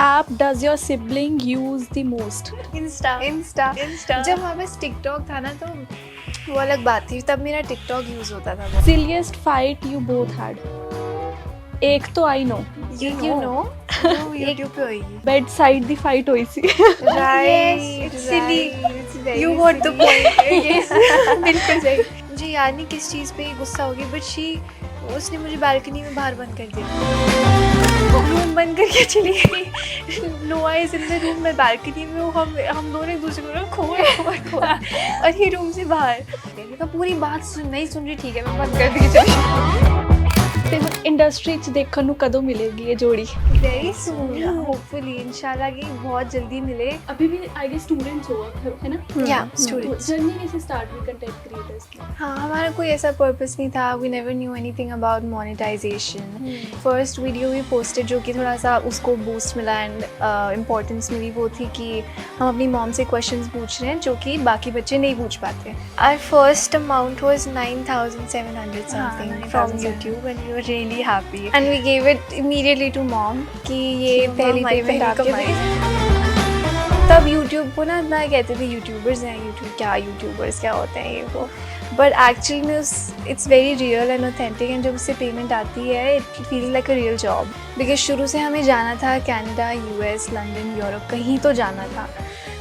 app does your sibling use the most? Insta जब हमारे पास TikTok था ना तो वो अलग बात थी, तब मेरा टिकटॉक यूज होता था। Silliest fight you both had? एक तो I know. You know वो यूट्यूब पे होगी। Bedside the fight हुई सी. Right, it's silly. it's very You got the silly. point. Yes, बिल्कुल सही। मुझे याद नहीं किस चीज़ पे गुस्सा हो गया, बट उसने मुझे बालकनी में बाहर बंद कर दिया, रूम बंद करके चली गई। No eyes in the room, मैं बालकनी में हूँ, हम दोनों एक दूसरे को खोल और ये रूम से बाहर। तो पूरी बात नहीं सुन रही, ठीक है मैं बंद कर दी चली। ਤੇ ਹੁਣ ਇੰਡਸਟਰੀ 'ਚ ਦੇਖਣ ਨੂੰ ਕਦੋਂ ਮਿਲੇਗੀ ਇਹ ਜੋੜੀ? वेरी सून, होपफुली इंशाल्लाह कि बहुत जल्दी मिले। अभी भी आई गेस स्टूडेंट्स हो है ना? या तो स्टूडेंट्स। जर्नी कैसे स्टार्ट हुई कंटेंट क्रिएटर्स की? हाँ, हमारा कोई ऐसा पर्पस नहीं था। We never knew anything about monetization. First video भी पोस्टेड जो कि थोड़ा सा उसको बूस्ट मिला एंड इम्पोर्टेंस मिली, वो थी कि हम अपनी मॉम से क्वेश्चंस पूछ रहे हैं जो कि बाकी बच्चे नहीं पूछ पाते। Our first amount was 9,700 something from YouTube and we were really happy and we gave it immediately to mom कि ये पहली पेमेंट आपके तब यूट्यूब को ना इतना कहते थे यूट्यूबर्स हैं, यूट्यूबर्स क्या होते हैं ये वो, बट एक्चुअली में it's very real and authentic and जब उससे पेमेंट आती है it feels like a real job. Because शुरू से हमें जाना था कनाडा, यूएस, लंदन, यूरोप, कहीं तो जाना था।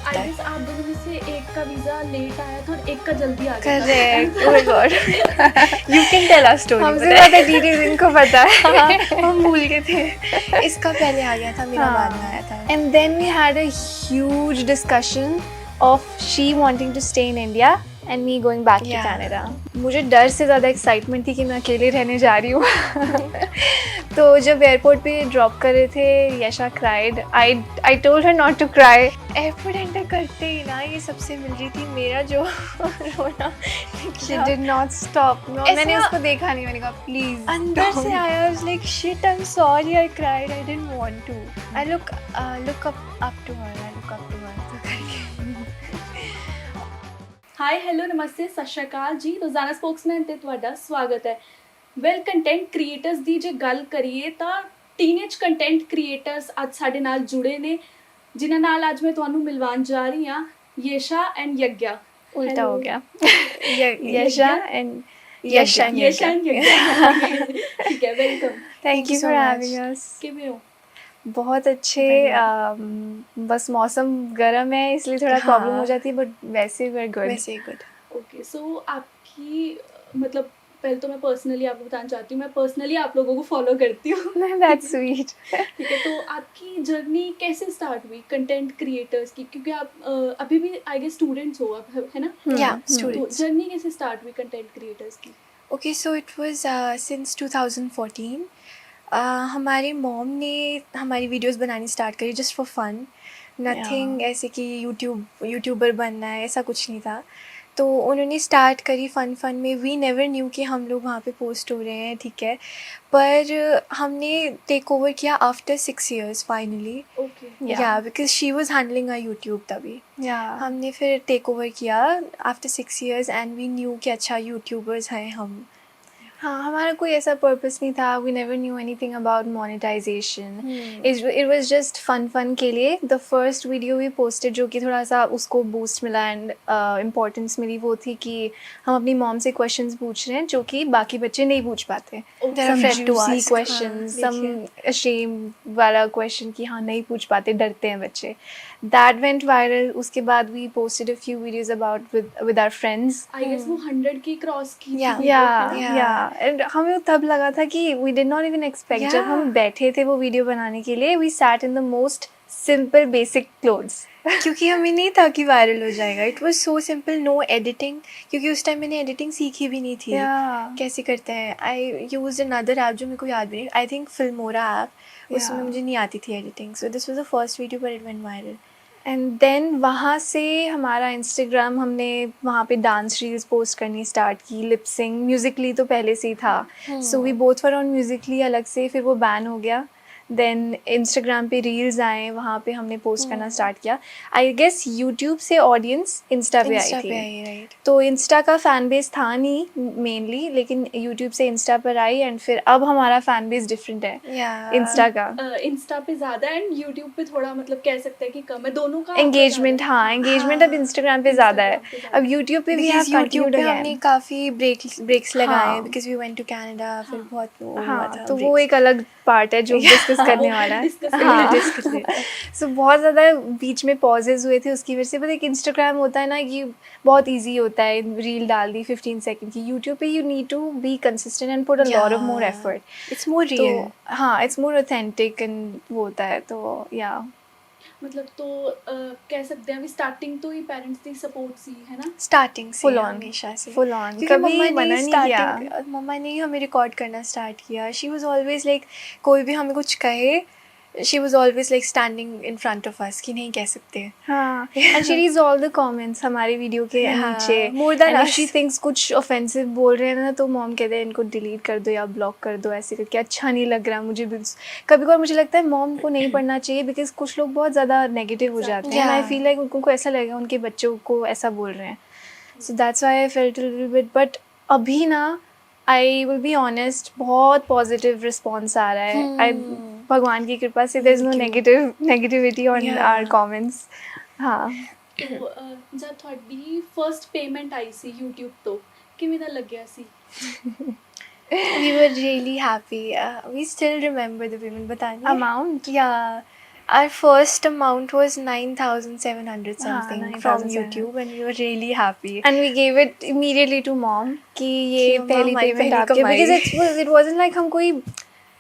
आई गेस आप दोनों में से एक का वीज़ा लेट आया था और एक का जल्दी आ गया था। Correct, oh my God, You can tell us story. हमसे ज़्यादा डिटेल्स इनको पता है। हम भूल गए थे। इसका पहले आ गया था, मेरा बाद में आया था। And then we had a huge discussion of she wanting to stay in India and me going back to Canada. मुझे डर से ज़्यादा एक्साइटमेंट थी कि मैं अकेले रहने जा रही हूँ। तो जब एयरपोर्ट पे ड्रॉप कर रहे थे, Yasha cried. I told her not to cry. Airport enter करते ही ना ये सबसे मिल रही थी, मेरा जो रोना, She did not stop. No, ऐसा- मैंने उसको देखा नहीं, मैंने कहा प्लीज अंदर से आया, I was like shit, I'm sorry I cried, I didn't want to. I look up to her, I look up to her तो करके। ਹਾਈ ਹੈਲੋ ਨਮਸਤੇ ਸਤਿ ਸ਼੍ਰੀ ਅਕਾਲ ਜੀ, ਰੋਜ਼ਾਨਾ ਸਪੋਕਸਮੈਨ ਤੇ ਤੁਹਾਡਾ ਸਵਾਗਤ ਹੈ। ਵੈਲ ਕੰਟੈਂਟ ਕ੍ਰੀਏਟਰਸ ਦੀ ਜੇ ਗੱਲ ਕਰੀਏ ਤਾਂ ਟੀਨੇਜ ਕੰਟੈਂਟ ਕ੍ਰੀਏਟਰਸ ਅੱਜ ਸਾਡੇ ਨਾਲ ਜੁੜੇ ਨੇ, ਜਿਨ੍ਹਾਂ ਨਾਲ ਅੱਜ ਮੈਂ ਤੁਹਾਨੂੰ ਮਿਲਵਾਉਣ ਜਾ ਰਹੀ ਹਾਂ, ਯਸ਼ਾ ਐਂਡ ਯੱਗਿਆ। उल्टा हो गया। यशा यशा and यशा Yagya। एंड यग्या। ठीक है, welcome. Thank you so for much. having us। किਵੇਂ हो? बहुत अच्छे। बस मौसम गर्म है इसलिए थोड़ा प्रॉब्लम हो जाती है, बट वैसे वी आर गुड। वैसे ही गुड। ओके, सो आपकी मतलब पहले तो मैं पर्सनली आपको बताना चाहती हूँ, मैं पर्सनली आप लोगों को फॉलो करती हूँ। That's sweet। ठीक है, तो आपकी जर्नी कैसे स्टार्ट हुई कंटेंट क्रिएटर्स की? क्योंकि आप अभी भी आई गेस स्टूडेंट्स हो आप, है ना? Yeah, तो students। जर्नी कैसे स्टार्ट हुई कंटेंट क्रिएटर्स की? Okay, so it was since 2014। हमारी मॉम ने हमारी वीडियोस बनानी स्टार्ट करी जस्ट फॉर फन। नथिंग ऐसे कि यूट्यूबर बनना है, ऐसा कुछ नहीं था। तो उन्होंने स्टार्ट करी फन में। वी नेवर न्यू कि हम लोग वहाँ पे पोस्ट हो रहे हैं, ठीक है, पर हमने टेक ओवर किया after 6 years finally. Okay, yeah because she was handling a YouTube तभी। हमने फिर टेक ओवर किया after 6 years and we knew कि अच्छा यूट्यूबर्स हैं हम। हाँ, हमारा कोई ऐसा पर्पस नहीं था। We never knew anything about monetization. It was just fun के लिए। द फर्स्ट वीडियो भी पोस्टेड जो कि थोड़ा सा उसको बूस्ट मिला एंड इम्पोर्टेंस मिली, वो थी कि हम अपनी मॉम से क्वेश्चंस पूछ रहे हैं जो कि बाकी बच्चे नहीं पूछ पाते। Some juicy questions, some shame वाला क्वेश्चन कि हाँ नहीं पूछ पाते, डरते हैं बच्चे। That went viral। उसके बाद we posted a few videos about with our friends। I guess वो 100 की क्रॉस की थी। Yeah। And हमें तब लगा था कि we did not even expect। जब हम बैठे थे वो वीडियो बनाने के लिए, we sat in the most simple basic clothes। क्योंकि हमें नहीं था कि वायरल हो जाएगा। It was so simple, no editing, क्योंकि उस टाइम मैंने एडिटिंग सीखी भी नहीं थी। कैसे करते हैं। आई यूज अनदर ऐप जो मेरे को याद भी नहीं, आई थिंक फिल्मोरा ऐप, उसमें मुझे नहीं आती थी editing. So this was the first video but it went viral. And then वहाँ से हमारा इंस्टाग्राम, हमने वहाँ पे डांस रील्स पोस्ट करनी स्टार्ट की, लिपसिंग। म्यूजिकली तो पहले से ही था, so we both were on Musically अलग से, फिर वो बैन हो गया। देन इंस्टाग्राम पे रील्स आए, वहाँ पे हमने पोस्ट करना स्टार्ट किया. आई गेस यूट्यूब से ऑडियंस इंस्टा पे आई थी. राइट. तो इंस्टा का फ़ैन बेस था नहीं मेनली, लेकिन यूट्यूब से इंस्टा पर आई एंड फिर अब हमारा फ़ैन बेस डिफरेंट है इंस्टा का. इंस्टा पे ज़्यादा एंड यूट्यूब पे थोड़ा मतलब कह सकते हैं कि कम है, दोनों का एंगेजमेंट, हाँ एंगेजमेंट अब इंस्टाग्राम पे ज़्यादा है. Instagram पे ज़्यादा अब यूट्यूब पे भी बिकॉज have यूट्यूब continued पे again. हमने काफ़ी ब्रेक्स लगाए हाँ. Because we went to Canada. फिर बहुत वो हुआ हाँ, था तो वो breaks. एक अलग पार्ट है जो डिस्कस करने वाला है. हाँ. सो बहुत ज़्यादा बीच में पॉजेज हुए थे उसकी वजह से. बट एक इंस्टाग्राम होता है ना कि बहुत इजी होता है, रील डाल दी 15 सेकंड की. यूट्यूब पे you need to be consistent and put a lot of more effort. It's more तो real. हाँ, इट्स मोर ऑथेंटिक एंड वो होता है. तो या मतलब तो कह सकते हैं अभी स्टार्टिंग तो ही पेरेंट्स की सपोर्ट सी है ना. स्टार्टिंग से फुल ऑन, हमेशा से फुल ऑन. क्योंकि कभी मम्मा मना ने नहीं किया. मम्मा ने ही हमें रिकॉर्ड करना स्टार्ट किया. शी वाज ऑलवेज लाइक कोई भी हमें कुछ कहे, she was always like standing in front of us कि नहीं कह सकते. हाँ, and she reads all the comments हमारे वीडियो के हाँ, नीचे. more than and if us. She thinks कुछ ऑफेंसिव बोल रहे हैं ना, तो मॉम कहते हैं इनको डिलीट कर दो या ब्लॉक कर दो, ऐसे करके अच्छा नहीं लग रहा मुझे भी. कभी कभार मुझे लगता है मॉम को नहीं पढ़ना चाहिए बिकॉज कुछ लोग बहुत ज़्यादा नेगेटिव हो जाते हैं. आई Yeah. फील लाइक उनको ऐसा लगेगा उनके बच्चों को ऐसा बोल रहे हैं. So that's why I felt a little bit. But अभी ना आई विल बी ऑनेस्ट, बहुत पॉजिटिव रिस्पॉन्स आ रहा है. आई भगवान की कृपा से there is no negativity on Yeah. Our comments. हाँ. तो जब ਤੁਹਾਡੀ ਫਰਸਟ ਪੇਮੈਂਟ ਆਈ ਸੀ YouTube ਤੋਂ ਕਿਵੇਂ ਦਾ ਲੱਗਿਆ ਸੀ. We were really happy. We still remember the payment. बताइए. Amount? Yeah. Our first amount was 9,700 something from 9,700. YouTube, and we were really happy. And we gave it immediately to mom कि ये कि मम्मा पहली हमारी payment पहली आपकी. कमाई. Because it wasn't like हम कोई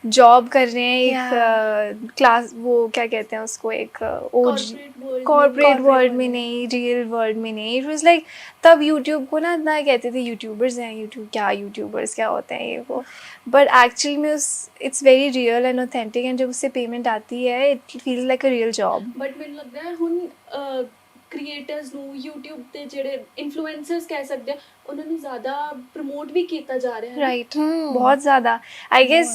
जॉब कर रहे हैं एक Yeah. क्लास, वो क्या कहते हैं उसको, एक Corporate कॉर्पोरेट world वर्ल्ड में नहीं, रियल वर्ल्ड में नहीं. इट वाज लाइक तब यूट्यूब को ना इतना कहते थे यूट्यूबर्स हैं, यूट्यूब क्या, यूट्यूबर्स क्या होते हैं ये वो. बट एक्चुअली में it's very real and authentic. And जब उससे पेमेंट आती है it feels like a real job. But ਮੈਨੂੰ ਲੱਗਦਾ ਹੈ ਹੁਣ ਕ੍ਰੀਏਟਰਸ ਨੂੰ YouTube ਤੇ ਜਿਹੜੇ ਇਨਫਲੂਐਂਸਰਸ ਕਹਿ ਸਕਦੇ ਆ ਉਹਨਾਂ ਨੂੰ ਜ਼ਿਆਦਾ ਪ੍ਰਮੋਟ ਵੀ ਕੀਤਾ ਜਾ ਰਿਹਾ ਹੈ. राइट. बहुत ज़्यादा. आई गेस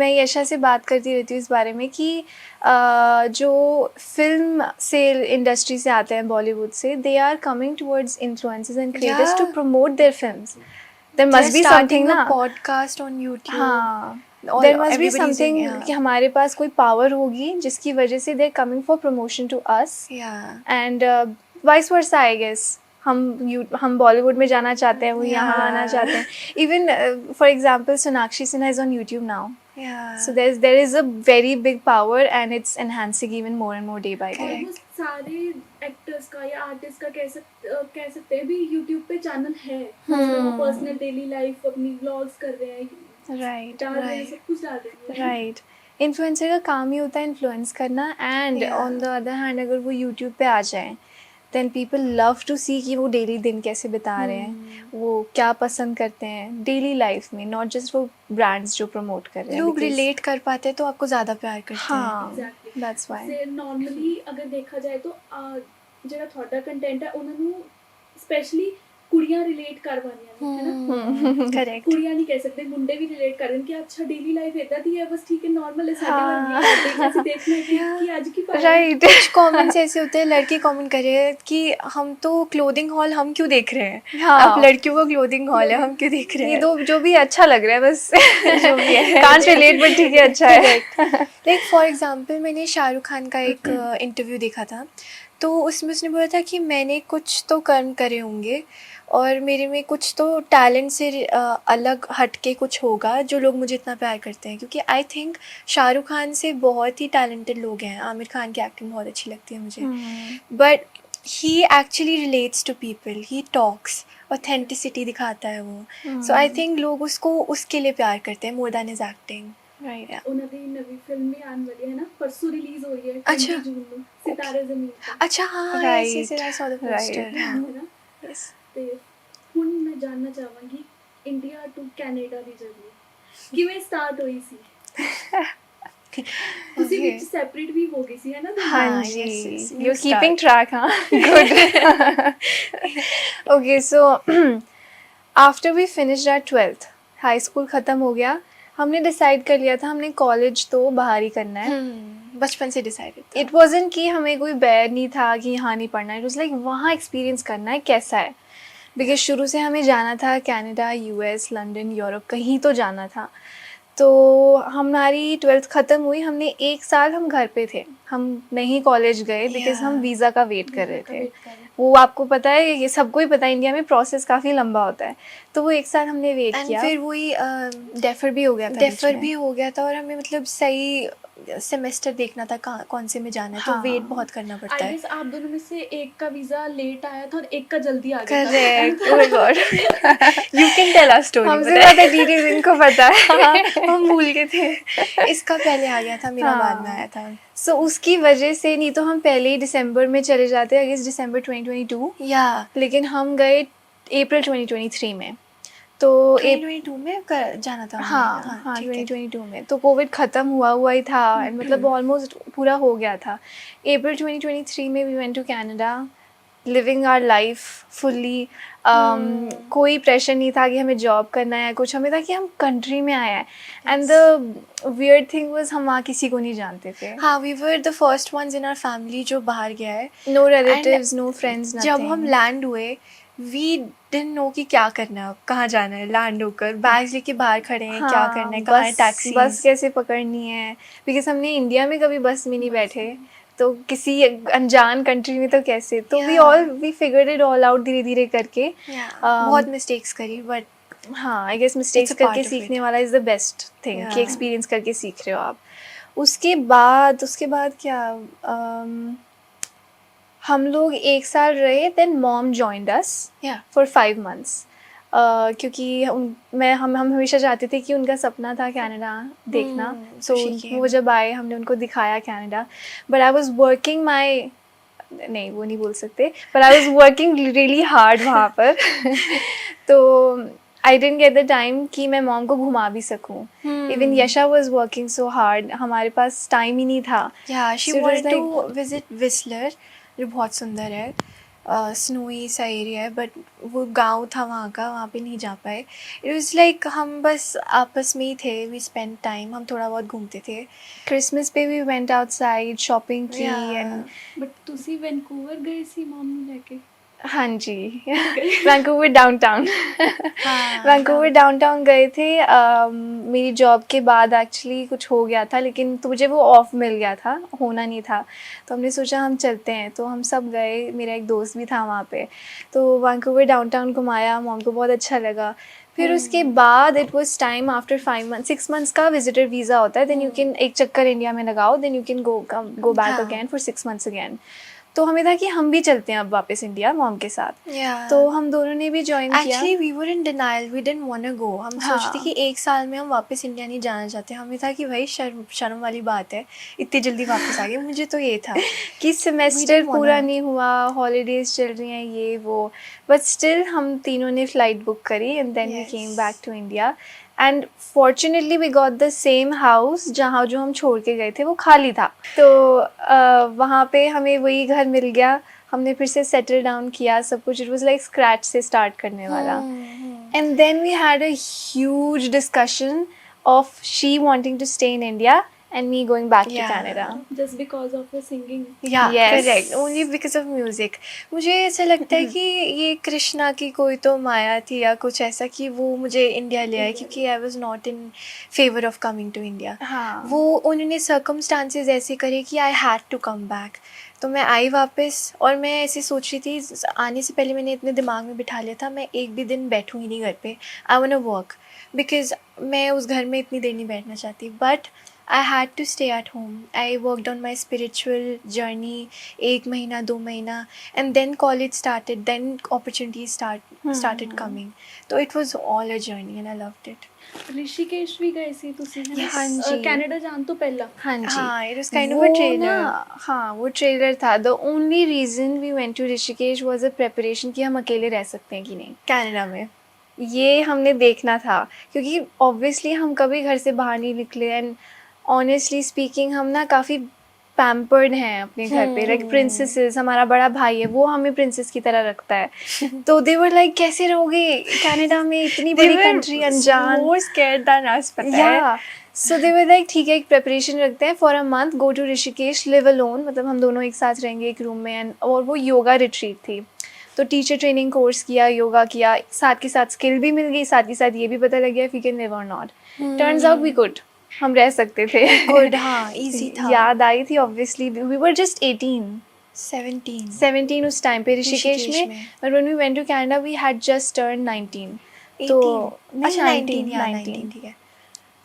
मैं यशा से बात करती रहती हूँ इस बारे में कि जो फिल्म से इंडस्ट्री से आते हैं बॉलीवुड से, they are coming towards influencers and creators to Yeah. Promote their films. There must be starting something a ना. podcast on YouTube. हाँ, All- there must be everybody's doing- something yeah. कि हमारे पास कोई पावर होगी जिसकी वजह से they are coming for promotion to us. Yeah. And vice versa I guess. हम बॉलीवुड में जाना चाहते हैं, वो यहाँ Yeah. आना चाहते हैं. Even for example Sonakshi Sinha is on YouTube now. Yeah. So there is a very big power and it's enhancing even more and more day by day. Almost सारे एक्टर्स का या आर्टिस्ट का कह सकते हैं भी YouTube पे चैनल है. वो पर्सनल डेली लाइफ अपनी व्लॉग्स कर रहे हैं, Right, डाल रहे हैं, right. सब कुछ डाल रहे हैं. right. इन्फ्लुएंसर का काम ही होता है इन्फ्लुएंस करना. And Yeah. On the other hand अगर वो यूट्यूब पे आ जाएं देन पीपल लव टू सी कि वो डेली दिन कैसे बिता रहे हैं, वो क्या पसंद करते हैं डेली लाइफ में, नॉट जस्ट वो ब्रांड्स जो प्रमोट कर रहे हैं. लोग because- रिलेट कर पाते हैं तो आपको ज़्यादा प्यार करते हैं. हाँ, Exactly. that's why. से ਨੋਰਮਲੀ ਅਗਰ ਦੇਖਾ ਜਾਏ ਤਾਂ ਜਿਹੜਾ ਤੁਹਾਡਾ ਕੰਟੈਂਟ ਹੈ ਉਹਨਾਂ ਨੂੰ ਸਪੈਸ਼ਲੀ ਕੁੜੀਆਂ ਰਿਲੇਟ ਕਰ ਪਾਉਂਦੀਆਂ ਨੇ, ਹੈ ਨਾ. Correct. ਕੁੜੀਆਂ ਨਹੀਂ ਕਹਿ ਸਕਦੇ, ਮੁੰਡੇ ਵੀ ਰਿਲੇਟ ਕਰਦੇ ਨੇ ਕਿ ਅੱਛਾ ਡੇਲੀ ਲਾਈਫ ਇਦਾਂ ਦੀ ਹੈ, ਬਸ ਠੀਕ ਹੈ, ਨਾਰਮਲ ਹੈ, ਸਾਡੇ हाँ. ਵਰਗੀ ਅਸੀਂ ਦੇਖਣਾ ਕਿ ਅੱਜ ਕੀ ਪਾਇਆ. Right. कुछ कमेंट्स ऐसे होते हैं, लड़के कमेंट कर रहे हैं कि हम तो क्लोथिंग हॉल हम क्यों देख रहे हैं. हाँ. अब लड़कियों का क्लोथिंग हॉल है, हम क्यों देख रहे ये हैं. दो जो भी अच्छा लग रहा है बस. जो भी है. कांट रिलेट बट ठीक है, अच्छा है. लाइक फॉर एग्जांपल मैंने शाहरुख खान का एक इंटरव्यू देखा था, तो उसमें उसने बोला था कि मैंने कुछ तो कर्म करे होंगे और मेरे में कुछ तो टैलेंट से अलग हट के कुछ होगा जो लोग मुझे इतना प्यार करते हैं. क्योंकि आई थिंक शाहरुख खान से बहुत ही टैलेंटेड लोग हैं. आमिर खान की एक्टिंग बहुत अच्छी लगती है मुझे, but he actually relates to people. He talks, authenticity दिखाता है वो. सो आई थिंक लोग उसको उसके लिए प्यार करते हैं more than his acting. Right. ਉਹਨਾਂ ਦੀ ਨਵੀਂ ਫਿਲਮ ਵੀ ਆਉਣ ਵਾਲੀ ਹੈ ਨਾ, ਪਰਸੋਂ ਰਿਲੀਜ਼ ਹੋ ਰਹੀ ਹੈ ਅੱਛਾ. 20 ਜੂਨ ਨੂੰ, ਸਿਤਾਰੇ ਜ਼ਮੀਨ ਤੇ, अच्छा हाँ, Right. yes, yes, I saw the poster. Right. हाँ. ਹੈ ਨਾ. Yes. ਤੇ ਹੁਣ ਮੈਂ ਜਾਣਨਾ ਚਾਹਾਂਗੀ India to Canada the journey ਕਿਵੇਂ ਸਟਾਰਟ ਹੋਈ ਸੀ. ਤੁਸੀਂ Okay. ਵਿੱਚ ਸੈਪਰੇਟ ਵੀ ਹੋ ਗਈ ਸੀ, ਹੈ ਨਾ. हाँ हाँ, जी, yes, yes, you're you keeping start. track, huh? Good. Okay, so after we finished our 12th, high school ख़त्म हो गया, हमने डिसाइड कर लिया था हमने कॉलेज तो बाहर ही करना है। बचपन से डिसाइडेड इट वॉजंट कि हमें कोई बैर नहीं था कि यहाँ नहीं पढ़ना है, इट वॉज लाइक वहाँ एक्सपीरियंस करना है कैसा है, बिकॉज शुरू से हमें जाना था कनाडा, यूएस, लंदन, यूरोप, कहीं तो जाना था। तो हमारी 12th ख़त्म हुई, हमने 1 साल हम घर पे थे, हम नहीं कॉलेज गए बिकॉज हम वीज़ा का वेट कर रहे थे। वो आपको पता है, ये सबको ही पता है, इंडिया में प्रोसेस काफ़ी लंबा होता है। तो वो 1 साल हमने वेट एंड किया, फिर वही डेफर भी हो गया था, डेफर भी हो गया था और हमें मतलब सही सेमेस्टर देखना था कहाँ कौन से में जाना है, तो हाँ। वेट बहुत करना पड़ता आई है। गेस आप दोनों में से एक का वीजा लेट आया था और एक का जल्दी आ गया था। Correct, oh my god, you can tell us story. हमसे ज़्यादा डिटेल्स इनको पता है। हम भूल गए थे, इसका पहले आ गया था, मेरा बाद में आया था। सो उसकी वजह से, नहीं तो हम पहले ही दिसंबर में चले जाते, आई गेस दिसंबर 2022, या लेकिन हम गए अप्रैल 2023 में। तो 2022 में जाना था हाँ हमने। हाँ ठीक है। 2022 में तो कोविड ख़त्म हुआ ही था, and मतलब ऑलमोस्ट पूरा हो गया था। अप्रैल 2023 में we went to Canada, living our life fully. कोई प्रेशर नहीं था कि हमें जॉब करना है कुछ, हमें था कि हम कंट्री में आए हैं। And the weird thing was हम वहाँ किसी को नहीं जानते थे। हाँ, we were the first ones in our family जो बाहर गया है। नो रिलेटिव्स, नो फ्रेंड्स, जब हम लैंड हुए, वी डिडंट नो कि क्या करना है, कहाँ जाना है। लैंड होकर बैग्स लेके बाहर खड़े हैं, क्या करना है, कहाँ है टैक्सी, बस कैसे पकड़नी है, बिकॉज हमने इंडिया में कभी बस में नहीं बैठे, तो किसी अनजान कंट्री में तो कैसे, तो we figured it all out धीरे धीरे करके। बहुत मिस्टेक्स करी, बट हाँ, I guess mistakes It's a part करके of सीखने it. वाला is the best thing, Yeah. कि एक्सपीरियंस करके सीख रहे हो आप। उसके बाद क्या, हम लोग 1 साल रहे, then mom joined us Yeah. For 5 months। क्योंकि हम हमेशा चाहते थे कि उनका सपना था कनाडा देखना, सो वो जब आए हमने उनको दिखाया Canada. But I was working माई, नहीं वो नहीं बोल सकते, but I was working really hard वहाँ पर। तो आई डेंट गेट द टाइम कि मैं मॉम को घुमा भी सकूँ। इवन यशा वॉज वर्किंग सो हार्ड, हमारे पास टाइम ही नहीं था। Yeah she So it was wanted to visit Whistler, जो बहुत सुंदर है, स्नोई सा एरिया है, बट वो गांव था वहाँ का, वहाँ पे नहीं जा पाए। इट वाज लाइक हम बस आपस में ही थे, वी स्पेंड टाइम, हम थोड़ा बहुत घूमते थे। क्रिसमस पे भी वेंट आउटसाइड, शॉपिंग की Yeah. एंड बट तुसी वैंकूवर गए सी मॉम ਨੂੰ ਲੈ ਕੇ? हाँ जी, वैंकूवर डाउनटाउन। हाँ, वैंकूवर डाउनटाउन गए थे। मेरी जॉब के बाद एक्चुअली कुछ हो गया था, लेकिन तो मुझे वो ऑफ मिल गया था, होना नहीं था, तो हमने सोचा हम चलते हैं, तो हम सब गए। मेरा एक दोस्त भी था वहाँ पे, तो वैंकूवर डाउनटाउन घुमाया, मॉम को बहुत अच्छा लगा। फिर उसके बाद it was time after 5 months, 6 months का विजिटर वीज़ा होता है, देन यू कैन एक चक्कर इंडिया में लगाओ, then you can go back again for 6 months again. तो हमें था कि हम भी चलते हैं अब वापस इंडिया मॉम के साथ। तो हम दोनों ने भी ज्वाइन किया। Actually we were in denial, we didn't want to go. हम हाँ. सोचते कि 1 साल में हम वापस इंडिया नहीं जाना चाहते। हमें था कि भाई शर्म वाली बात है, इतनी जल्दी वापस आ गए। मुझे तो ये था कि सेमेस्टर पूरा नहीं हुआ, हॉलीडेज चल रही हैं ये वो, बट स्टिल हम तीनों ने फ्लाइट बुक करी and then we came back to India. And fortunately we got the same house जहाँ जो हम छोड़ के गए थे वो खाली था, तो वहाँ पे हमें वही घर मिल गया। हमने फिर से सेटल डाउन किया सब कुछ, इट वाज लाइक स्क्रैच से स्टार्ट करने वाला। And then we had a huge discussion of she wanting to stay in India and me going back to Canada. Just because of her singing. Yeah, Yes. correct. Only because of music. मुझे ऐसा लगता है कि ये कृष्णा की कोई तो माया थी या कुछ ऐसा, कि वो मुझे इंडिया ले आए, क्योंकि I was not in favour of coming to India. हाँ, वो उन्होंने सर्कमस्टांसेस ऐसे करे कि I had to come back. तो मैं आई वापस, और मैं ऐसे सोच रही थी, आने से पहले मैंने इतने दिमाग में बिठा लिया था मैं एक भी दिन बैठूंगी नहीं घर पे, I want to work, because मैं उस घर में इतनी देर नहीं बैठना चाहती। But I had to stay at home. I worked on my spiritual journey 1 महीना 2 महीना, and then college started, then opportunities started coming. So it was all a journey and I loved it. Rishikesh भी गए सी तुसी है ना? हाँ जी। Canada जान तो पहला। हाँ जी। हाँ, it was kind of वो a trailer. ना, हाँ वो ट्रेलर था। The only reason we went to Rishikesh was a preparation कि हम अकेले रह सकते हैं कि नहीं कनाडा में। ये हमने देखना था, क्योंकि ऑब्वियसली हम कभी घर से बाहर नहीं निकले, एंड ऑनेस्टली स्पीकिंग हम ना काफ़ी पैम्पर्ड हैं अपने घर पे, लाइक प्रिंसेसेस। हमारा बड़ा भाई है, वो हमें प्रिंसेस की तरह रखता है। तो दे वर लाइक कैसे रहोगे कनाडा में, इतनी बड़ी कंट्री, अनजान। मोर स्कैर्ड देन अस, पता है। या सो दे वर लाइक ठीक है, एक प्रिपरेशन रखते हैं for a month, go to Rishikesh, live alone, मतलब हम दोनों एक साथ रहेंगे एक रूम में। एंड और वो योगा रिट्रीट थी, तो टीचर ट्रेनिंग कोर्स किया, योगा किया, साथ के साथ स्किल भी मिल गई, साथ के साथ ये भी पता लग गया इफ यू कैन लिव और not. Turns out we could, हम रह सकते थे। गुड, हाँ, इजी था। याद आई थी ऑब्वियसली, वी वर जस्ट 17 उस टाइम पे ऋषिकेश में, but when we went to Canada we had just turn 19। तो 18, 19, 19, ठीक है।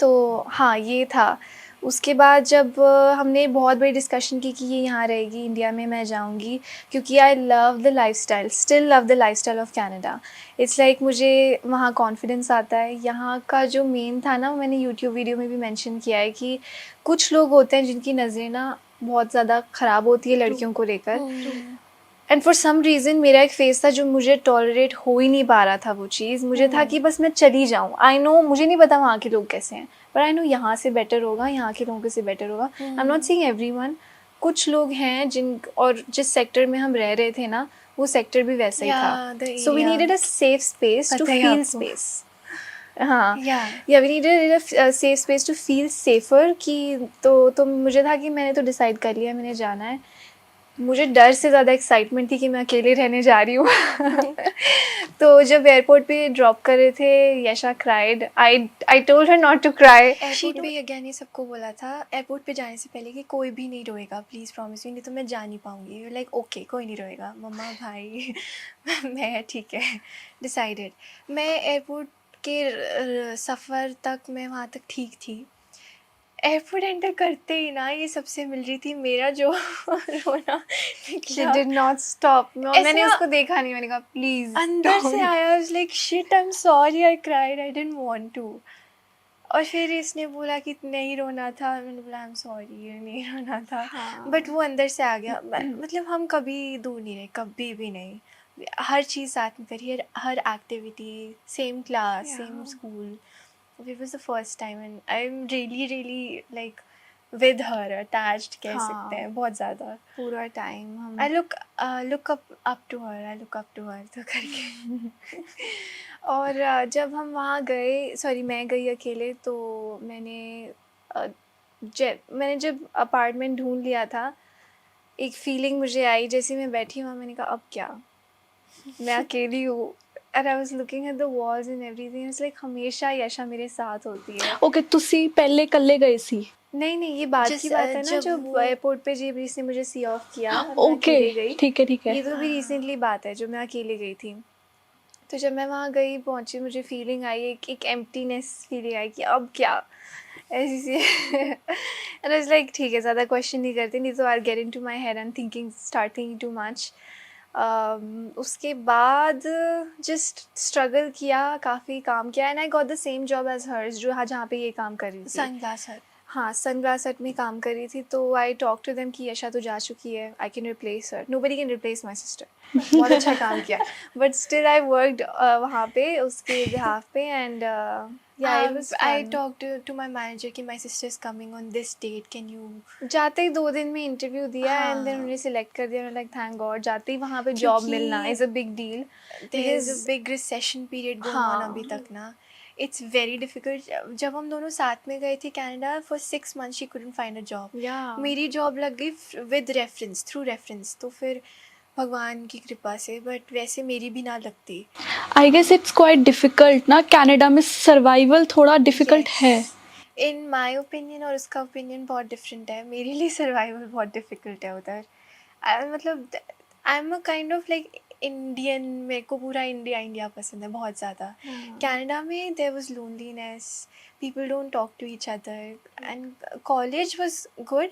तो हाँ ये था। उसके बाद जब हमने बहुत बड़ी डिस्कशन की कि ये यहाँ रहेगी, इंडिया में मैं जाऊँगी, क्योंकि I love the lifestyle, still love the lifestyle of Canada. It's like मुझे वहाँ कॉन्फिडेंस आता है। यहाँ का जो मेन था ना, मैंने यूट्यूब वीडियो में भी मेंशन किया है कि कुछ लोग होते हैं जिनकी नज़रें ना बहुत ज़्यादा ख़राब होती है लड़कियों को लेकर। एंड फॉर सम रीज़न मेरा एक फेस था जो मुझे टॉलरेट हो ही नहीं पा रहा था वो चीज़। मुझे था कि बस मैं चली जाऊँ। आई नो, मुझे नहीं पता वहाँ के लोग कैसे हैं, पर आई नो यहाँ से बेटर होगा, यहाँ के लोगों से बेटर होगा। I am not saying everyone, कुछ लोग हैं जिन, और जिस सेक्टर में हम रह रहे थे ना, वो सेक्टर भी वैसा ही था। So we needed a safe space to feel space. हाँ, yeah we needed a safe space to feel safer. कि तो मुझे था कि मैंने तो डिसाइड कर लिया, मैंने जाना है। मुझे डर से ज़्यादा एक्साइटमेंट थी कि मैं अकेले रहने जा रही हूँ। तो जब एयरपोर्ट पे ड्रॉप कर रहे थे, Yasha cried. I told her not to cry. Airport पे अगेन ये सबको बोला था एयरपोर्ट पे जाने से पहले कि कोई भी नहीं रोएगा, प्लीज़ प्रॉमिस मी, नहीं तो मैं जा नहीं पाऊँगी। लाइक ओके, कोई नहीं रोएगा, मम्मा भाई। मैं ठीक है, डिसाइडेड। मैं एयरपोर्ट के सफ़र तक, मैं वहाँ तक ठीक थी। एयरपोर्ट एंटर करते ही ना ये सबसे मिल रही थी, मेरा जो रोना She did not stop. मैंने उसको देखा नहीं, मैंने कहा प्लीज अंदर से आया। I was like shit, I'm sorry, I cried, I didn't want to। और फिर इसने बोला कि नहीं रोना था, मैंने बोला आई एम सॉरी, नहीं रोना था। बट वो अंदर से आ गया। मतलब हम कभी दूर नहीं रहे, कभी भी नहीं। हर चीज़ साथ में करी, हर activity, same class, same school. It was the first time and I'm really like with her attached, कह सकते हैं, बहुत ज़्यादा। पूरा टाइम हम I look up to her, I look up to her तो करके। और जब हम वहाँ गए, मैं गई अकेले, तो मैंने जब अपार्टमेंट ढूंढ लिया था, एक फीलिंग मुझे आई, जैसे मैं बैठी वहाँ, मैंने कहा अब क्या, मैं अकेली हूँ। And I was looking at the walls and everything. It's like हमेशा यशा मेरे साथ होती है। ओके, तुसी पहले कल्ले गए सी? नहीं, ये बात की बात है ना, जब एयरपोर्ट पे जब ने मुझे सी ऑफ किया, ओके, ठीक है। ये तो भी रिसेंटली बात है, जो मैं अकेले गई थी। तो जब मैं वहाँ गई, पहुँची, मुझे फीलिंग आई, एक एम्प्टीनेस फीलिंग आई कि अब क्या, ऐसी सी। एंड आई वाज लाइक ठीक है, ज़्यादा क्वेश्चन नहीं करती, नहीं तो I get into my head and start thinking too much. उसके बाद जस्ट स्ट्रगल किया, काफ़ी काम किया, and I got the same job as hers, जो जहाँ पे ये काम कर रही थी, सनग्लास हट। हाँ, सनग्लास हट में काम कर रही थी। तो आई टॉक टू देम कि यशा तो जा चुकी है, I can replace her, nobody can replace my sister. बहुत अच्छा काम किया, बट स्टिल आई वर्कड वहाँ पे उसके बिहाफ पे। And I talked to my manager कि my sister is coming on this date, can you। जाते ही 2 दिन में इंटरव्यू दिया, एंड देन उन्हें सिलेक्ट कर दिया। लाइक थैंक गॉड, जाते ही वहाँ पे जॉब मिलना is a big deal. There is a big recession period going on अभी तक ना। It's very difficult। जब हम दोनों साथ में गए थे Canada, for 6 months she couldn't find a job। मेरी जॉब लग गई with reference, through reference। तो फिर भगवान की कृपा से, बट वैसे मेरी भी ना लगती। I guess it's quite difficult ना, कनाडा में सर्वाइवल थोड़ा डिफिकल्ट है। इन माय ओपिनियन, और उसका ओपिनियन बहुत डिफरेंट है। मेरे लिए सर्वाइवल बहुत डिफिकल्ट है उधर। मतलब I am a kind of like Indian, मेरे को पूरा इंडिया पसंद है बहुत ज़्यादा। कनाडा में there was loneliness, people don't talk to each other, and college was good.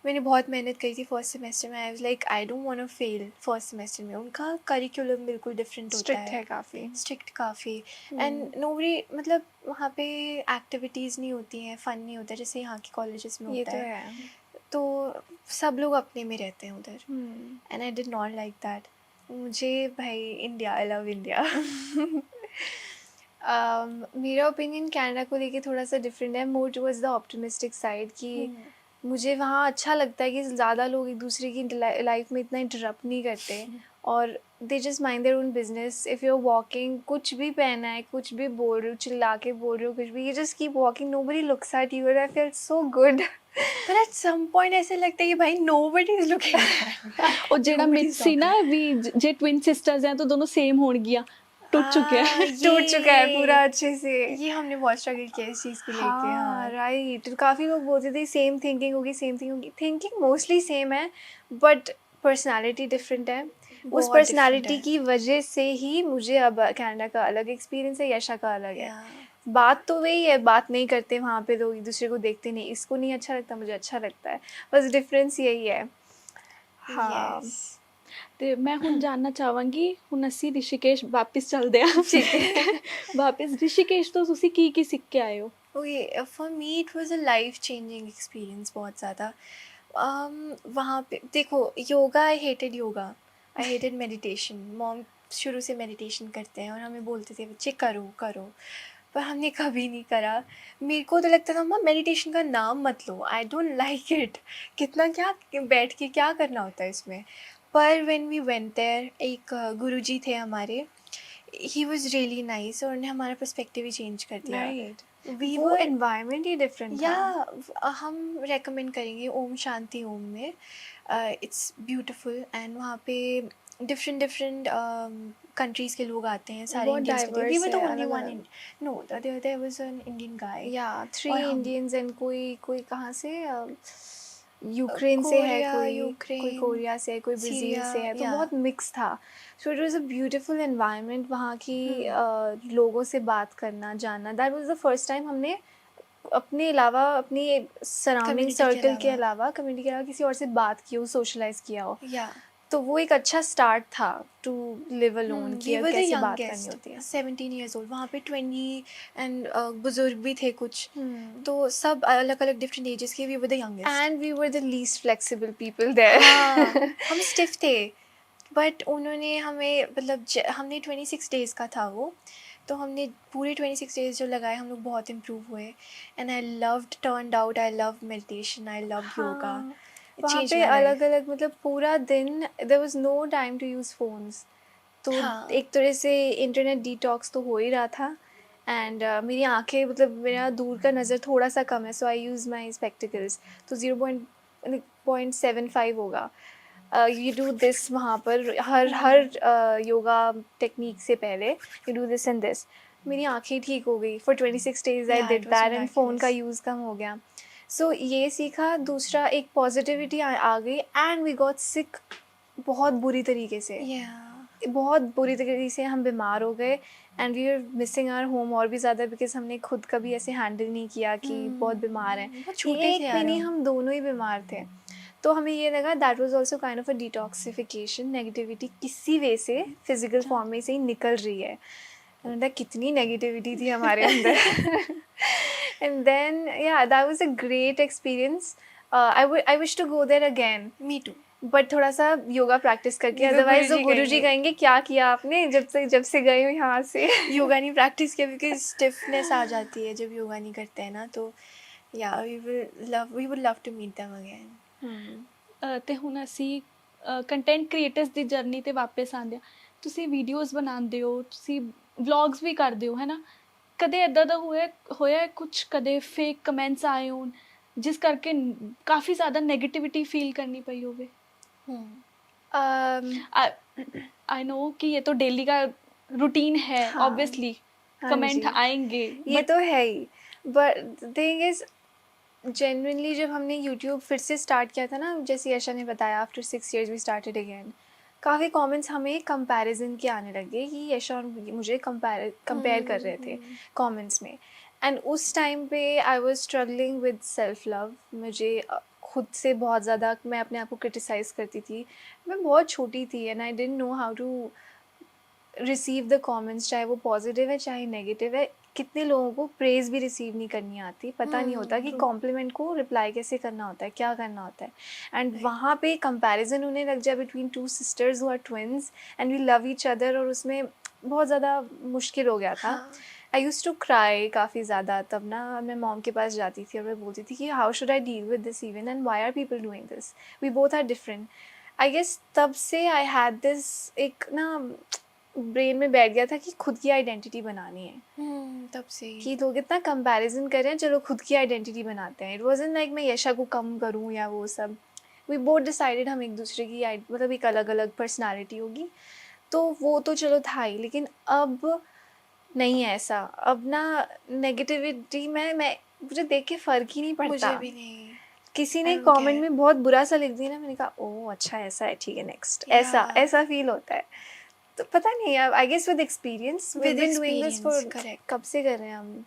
मैंने बहुत मेहनत करी थी फर्स्ट सेमेस्टर में। I was like I don't want to fail first semester में। उनका करिकुलम बिल्कुल डिफरेंट होता है, स्ट्रिक्ट है काफ़ी, स्ट्रिक्ट काफ़ी। एंड नोबडी, मतलब वहाँ पे एक्टिविटीज़ नहीं होती हैं, फ़न नहीं होता जैसे यहाँ के कॉलेजेस में होता है। तो सब लोग अपने में रहते हैं उधर, and I did not like that. मुझे भाई इंडिया, आई लव इंडिया। मेरा ओपिनियन कनाडा को लेके थोड़ा सा डिफरेंट है, more towards the optimistic side, कि मुझे वहाँ अच्छा लगता है कि ज़्यादा लोग एक दूसरे की लाइफ में इतना इंटरप्ट नहीं करते और they just mind their own business. If you are walking, कुछ भी पहना है, कुछ भी बोल रहे हो, चिल्ला के बोल रहे हो, कुछ भी, you just keep walking, nobody looks at you and I feel so good. पर एट सम पॉइंट ऐसे लगता है कि भाई नोबडी इज लुकिंग ਉਹ ਜਿਹੜਾ ਮਿਥ ਸੀ ਨਾ ਵੀ ਜੇ ਟਵਿਨ ਸਿਸਟਰਸ हैं तो दोनों सेम होਣਗੀਆਂ टूट चुके हैं. टूट चुका है पूरा अच्छे से. ये हमने बहुत स्ट्रगल किया इस चीज़ को लेके. हाँ राइट. काफ़ी लोग बोलते थे सेम थिंकिंग होगी, सेम थिंकिंग होगी. थिंकिंग मोस्टली सेम है बट पर्सनालिटी डिफरेंट है. उस बहुत पर्सनालिटी different है. की वजह से ही मुझे अब कनाडा का अलग एक्सपीरियंस है, यशा का अलग है. Yeah. बात तो वही है, बात नहीं करते वहाँ पे लोग, एक दूसरे को देखते नहीं, इसको नहीं अच्छा लगता, मुझे अच्छा लगता है, बस डिफरेंस यही है. हाँ. Yes. ਤੇ ਮੈਂ ਹੁਣ ਜਾਨਣਾ ਚਾਹਾਂਗੀ, ਹੁਣ ਅਸੀਂ ਰਿਸ਼ੀਕੇਸ਼ ਵਾਪਸ ਚੱਲਦੇ ਹਾਂ. ठीक है. ਵਾਪਸ ਰਿਸ਼ੀਕੇਸ਼ ਤੋਂ ਤੁਸੀਂ ਕੀ ਕੀ ਸਿੱਖ ਕੇ ਆਏ ਹੋ? Okay, for me it was a life changing experience बहुत ज़्यादा. वहाँ पे देखो, yoga, I hated yoga, I hated meditation. Mom शुरू से मेडिटेशन करते हैं और हमें बोलते थे बच्चे करो करो, पर हमने कभी नहीं करा. मेरे को तो लगता था मम्मा मेडिटेशन का नाम मत लो, आई डोंट लाइक इट. कितना क्या बैठ के क्या करना होता है इसमें. पर व्हेन वी वेंट देयर, एक गुरुजी थे हमारे, ही वाज रियली नाइस और उन्होंने हमारा पर्सपेक्टिव ही चेंज कर दिया. राइट. वी वो वर एनवायरनमेंट ही डिफरेंट था. या हम रेकमेंड करेंगे ओम शांति ओम में. इट्स ब्यूटीफुल एंड वहाँ पे डिफरेंट डिफरेंट कंट्रीज़ के लोग आते हैं. सारे बहुत Indians. We diverse were the है, ओनली वन अलग-अलग. In. No, there was an Indian guy. या 3 और हम- इंडियंस एंड कोई कोई कहाँ से, यूक्रेन से है, कोरिया, कोई यूक्रेन, कोरिया से है, कोई ब्राज़ील सीरिया, से है, तो या. बहुत मिक्स था. So it was a beautiful environment. वहाँ की हम्म. लोगों से बात करना, जानना, that was the first time हमने अपने अलावा, अपनी सराउंडिंग Community के सर्कल के अलावा. अलावा, कम्युनिटी के अलावा किसी और से बात की हो, सोशलाइज किया हो. या तो वो एक अच्छा स्टार्ट था टू लिव अलोन, कि वी अब वर द कैसे बात करनी यंगेस्ट, होती है. 17 years old. वहाँ पे 20 एंड बुजुर्ग भी थे कुछ. Hmm. तो सब अलग अलग डिफरेंट एजेस के. We were the youngest. And we were the least flexible people there. हाँ, हम स्टिफ थे. बट उन्होंने हमें मतलब हमने 26 डेज़ का था वो, तो हमने पूरे 26 डेज़ जो लगाए हम लोग बहुत इम्प्रूव हुए. And I loved, turned out, I love meditation, I love yoga. हाँ. वहाँ पे अलग अलग अलग, मतलब पूरा दिन there was no time to use phones. तो हाँ. एक तरह से इंटरनेट डिटॉक्स तो हो ही रहा था. एंड मेरी आंखें, मतलब मेरा दूर का नज़र थोड़ा सा कम है, सो आई यूज़ माई स्पेक्टिकल्स, तो 0.75 होगा. यू डू दिस वहाँ पर हर योगा टेक्निक से पहले you do this and this. मेरी आंखें ठीक हो गई. For 26 days I Yeah, did it was that and phone का miraculous. यूज़ कम हो गया. सो ये सीखा. दूसरा, एक पॉजिटिविटी आ गई. एंड वी गॉट सिक बहुत बुरी तरीके से. बहुत बुरी तरीके से हम बीमार हो गए. And we are missing our home और भी ज़्यादा, बिकॉज हमने खुद कभी ऐसे हैंडल नहीं किया कि बहुत बीमार हैं. बहुत छोटे एक थे भी यार नहीं, हम. हम दोनों ही बीमार थे. तो हमें ये लगा that was also kind of a detoxification. Negativity किसी वे से फिजिकल फॉर्म में से ही निकल रही है. कितनी नेगेटिविटी थी हमारे अंदर. And then yeah that was a great experience. I wish to go there again, me too. But थोड़ा सा योगा प्रैक्टिस करके. वो अदरवाइज वो गुरुजी गुरुजी कहेंगे। कहेंगे क्या किया आपने जब से गए हो यहाँ से. योगा नहीं प्रैक्टिस किया बिकॉज स्टिफनेस आ जाती है जब योगा नहीं करते हैं ना. तो yeah we would love to meet them again. ਤੇ ਹੁਣ ਅਸੀਂ ਕੰਟੈਂਟ ਕ੍ਰੀਏਟਰਸ ਦੀ ਜਰਨੀ ਤੇ ਵਾਪਸ ਆਉਂਦੇ ਹਾਂ. ਤੁਸੀਂ ਵੀਡੀਓਜ਼ ਬਣਾਉਂਦੇ ਹੋ, ਤੁਸੀਂ ਵਲੌਗਸ ਵੀ ਕਰਦੇ ਹੋ, ਹੈ ਨਾ. ਕਦੇ ਇੱਦਾਂ ਦਾ ਹੋਇਆ ਕੁਝ, ਕਦੇ ਫੇਕ ਕਮੈਂਟਸ ਆਏ ਹੋਣ ਜਿਸ ਕਰਕੇ ਕਾਫੀ ਜ਼ਿਆਦਾ ਨੈਗੇਟਿਵਿਟੀ ਫੀਲ ਕਰਨੀ ਪਈ ਹੋਵੇ? आई नो कि ये तो डेली का रूटीन है. हाँ. ऑब्वियसली हाँ कमेंट जी. आएंगे. ये तो है ही. बट थिंग इज, जेन्युइनली जब हमने यूट्यूब फिर से स्टार्ट किया था ना, जैसे यशा ने बताया, after 6 years we started again, काफ़ी कमेंट्स हमें कंपैरिजन के आने लगे कि यशा और मुझे कंपेयर कर रहे थे कमेंट्स में. एंड उस टाइम पे I was struggling with self love. मुझे खुद से बहुत ज़्यादा, मैं अपने आप को क्रिटिसाइज़ करती थी. मैं बहुत छोटी थी and I didn't know how to receive the comments, चाहे वो पॉजिटिव है चाहे नेगेटिव है. कितने लोगों को प्रेज़ भी रिसीव नहीं करनी आती, पता नहीं होता कि true. कॉम्प्लीमेंट को रिप्लाई कैसे करना होता है, क्या करना होता है. एंड वहाँ पे कंपैरिजन होने लग जाए between 2 sisters who are twins and we love each other, और उसमें बहुत ज़्यादा मुश्किल हो गया था. आई यूज़ टू क्राई काफ़ी ज़्यादा। तब ना मैं मॉम के पास जाती थी और मैं बोलती थी कि how should I deal with this even and why are people doing this, we both are different. I guess तब से आई हैड दिस एक ना ब्रेन में बैठ गया था कि खुद की आइडेंटिटी बनानी है, तब से ही। कि लोग इतना कंपैरिजन कर रहे हैं, चलो खुद की आइडेंटिटी बनाते हैं। इट वाजंट लाइक मैं यशा को कम करूँ या वो सब। वी बोथ डिसाइडेड हम एक दूसरे की मतलब एक अलग अलग पर्सनालिटी होगी, तो वो तो चलो था ही। लेकिन अब नहीं है ऐसा। अब ना नेगेटिविटी मैं मुझे देख के फ़र्क ही नहीं पड़ता। मुझे भी नहीं। किसी I ने don't कमेंट care. में बहुत बुरा सा लिख दिया ना, मैंने कहा ओह अच्छा ऐसा है, ठीक है नेक्स्ट। ऐसा Yeah. ऐसा फील होता है। तो पता नहीं, I guess with experience, we With been doing this for experience, correct. कब से कर रहे हैं हम,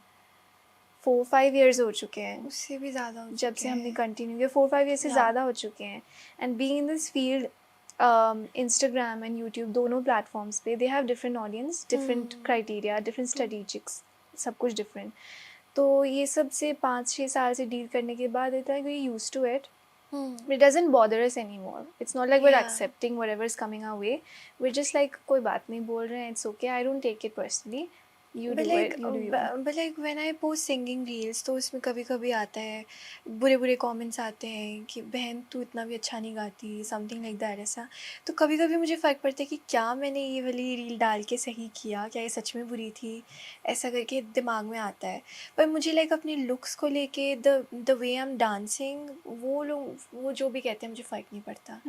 4-5 years हो चुके हैं उससे भी ज़्यादा हो जब चुके से हमने हैं। कंटिन्यू किया। 4-5 years से Yeah. ज़्यादा हो चुके हैं। And being in this field, Instagram and YouTube दोनों प्लेटफॉर्म्स पे they have different audience, different criteria, different strategics, सब कुछ डिफरेंट। तो ये सब से 5-6 साल से डील करने के बाद it like we used to it. It doesn't bother us anymore. It's not like we're Yeah. accepting whatever is coming our way. We're just like कोई बात नहीं बोल रहे हैं, it's okay. I don't take it personally. You do it, you do you. but like when I post singing reels तो उसमें कभी कभी आता है बुरे बुरे कमेंट्स आते हैं कि बहन तू इतना भी अच्छा नहीं गाती, समथिंग लाइक दैट ऐसा। तो कभी कभी मुझे फ़र्क पड़ता है कि क्या मैंने ये वाली रील डाल के सही किया, क्या ये सच में बुरी थी, ऐसा करके दिमाग में आता है। पर मुझे लाइक अपने लुक्स को लेके the way I am dancing, वो लोग वो जो भी कहते हैं मुझे फ़र्क नहीं पड़ता।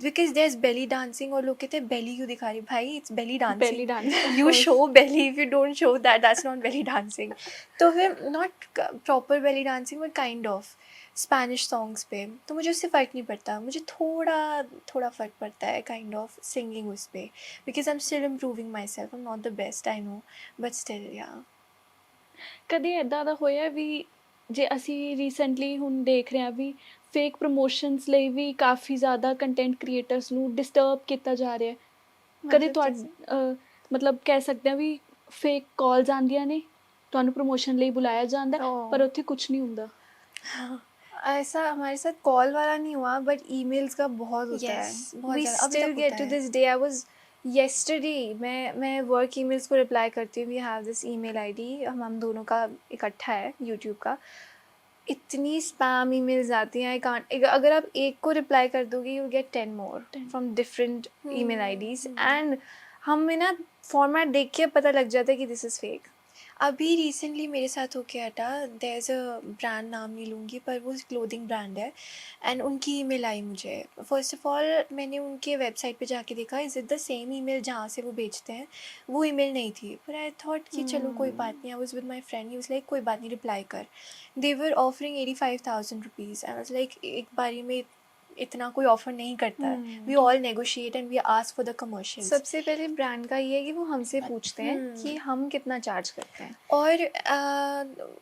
Because there is belly dancing और लोग कहते हैं बेली क्यों दिखा रही भाई, it's belly dancing. Belly dance. You show belly, if you don't show that that's not belly dancing. तो फिर not proper belly dancing but kind of Spanish songs पे तो मुझे उससे फ़र्क नहीं पड़ता। मुझे थोड़ा थोड़ा फ़र्क पड़ता है काइंड ऑफ सिंगिंग उस पर, because I am still improving my self. I am not the best I know, but still या। ਕਦੇ ਇੱਦਾਂ ਦਾ ਹੋਇਆ ਵੀ ਜੇ ਅਸੀਂ ਰੀਸੈਂਟਲੀ ਹੁਣ ਦੇਖ ਰਹੇ ਹਾਂ ਵੀ ਫੇਕ ਪ੍ਰਮੋਸ਼ਨਸ ਲਈ ਵੀ ਕਾਫੀ ਜ਼ਿਆਦਾ ਕੰਟੈਂਟ ਕ੍ਰੀਏਟਰਸ ਨੂੰ ਡਿਸਟਰਬ ਕੀਤਾ ਜਾ ਰਿਹਾ ਹੈ? ਕਦੇ ਮਤਲਬ ਕਹਿ ਸਕਦੇ ਹਾਂ ਵੀ ਫੇਕ ਕਾਲਸ ਆਉਂਦੀਆਂ ਨੇ, ਤੁਹਾਨੂੰ ਪ੍ਰਮੋਸ਼ਨ ਲਈ ਬੁਲਾਇਆ ਜਾਂਦਾ ਹੈ, ਪਰ ਉੱਥੇ ਕੁਝ नहीं ਹੁੰਦਾ। ऐसा हमारे साथ कॉल वाला नहीं हुआ बट ईमेल्स का बहुत होता Yes, है। बहुत वी ज़्यादा, अभी स्टिल तक गेट होता टू है। This day. I was yesterday, मैं वर्क ईमेल्स को रिप्लाई करती हूँ। We have this email ID, हम दोनों का इकट्ठा है यूट्यूब का। इतनी स्पैम ईमेल्स आती हैं, आई कांट। अगर आप एक को रिप्लाई कर दोगे you get 10 more from different email IDs and हमें ना फॉर्मेट देख के पता लग जाता है कि दिस इज़ फेक। अभी रिसेंटली मेरे साथ हो के हटा, देयर इज़ अ ब्रांड, नाम नहीं लूँगी पर वो क्लोथिंग ब्रांड है एंड उनकी ईमेल आई मुझे। फर्स्ट ऑफ ऑल मैंने उनके वेबसाइट पे जाके देखा is it the same email जहाँ से वो बेचते हैं, वो ईमेल नहीं थी। पर आई थॉट कि चलो कोई बात नहीं। I was with my friend, he was like कोई बात नहीं रिप्लाई कर। They were offering 85,000 rupees. I was like एक बारी में इतना कोई ऑफर नहीं करता है। We all negotiate and we ask for the commercials. सबसे पहले ब्रांड का ये है कि वो हमसे पूछते हैं कि हम कितना चार्ज करते हैं। और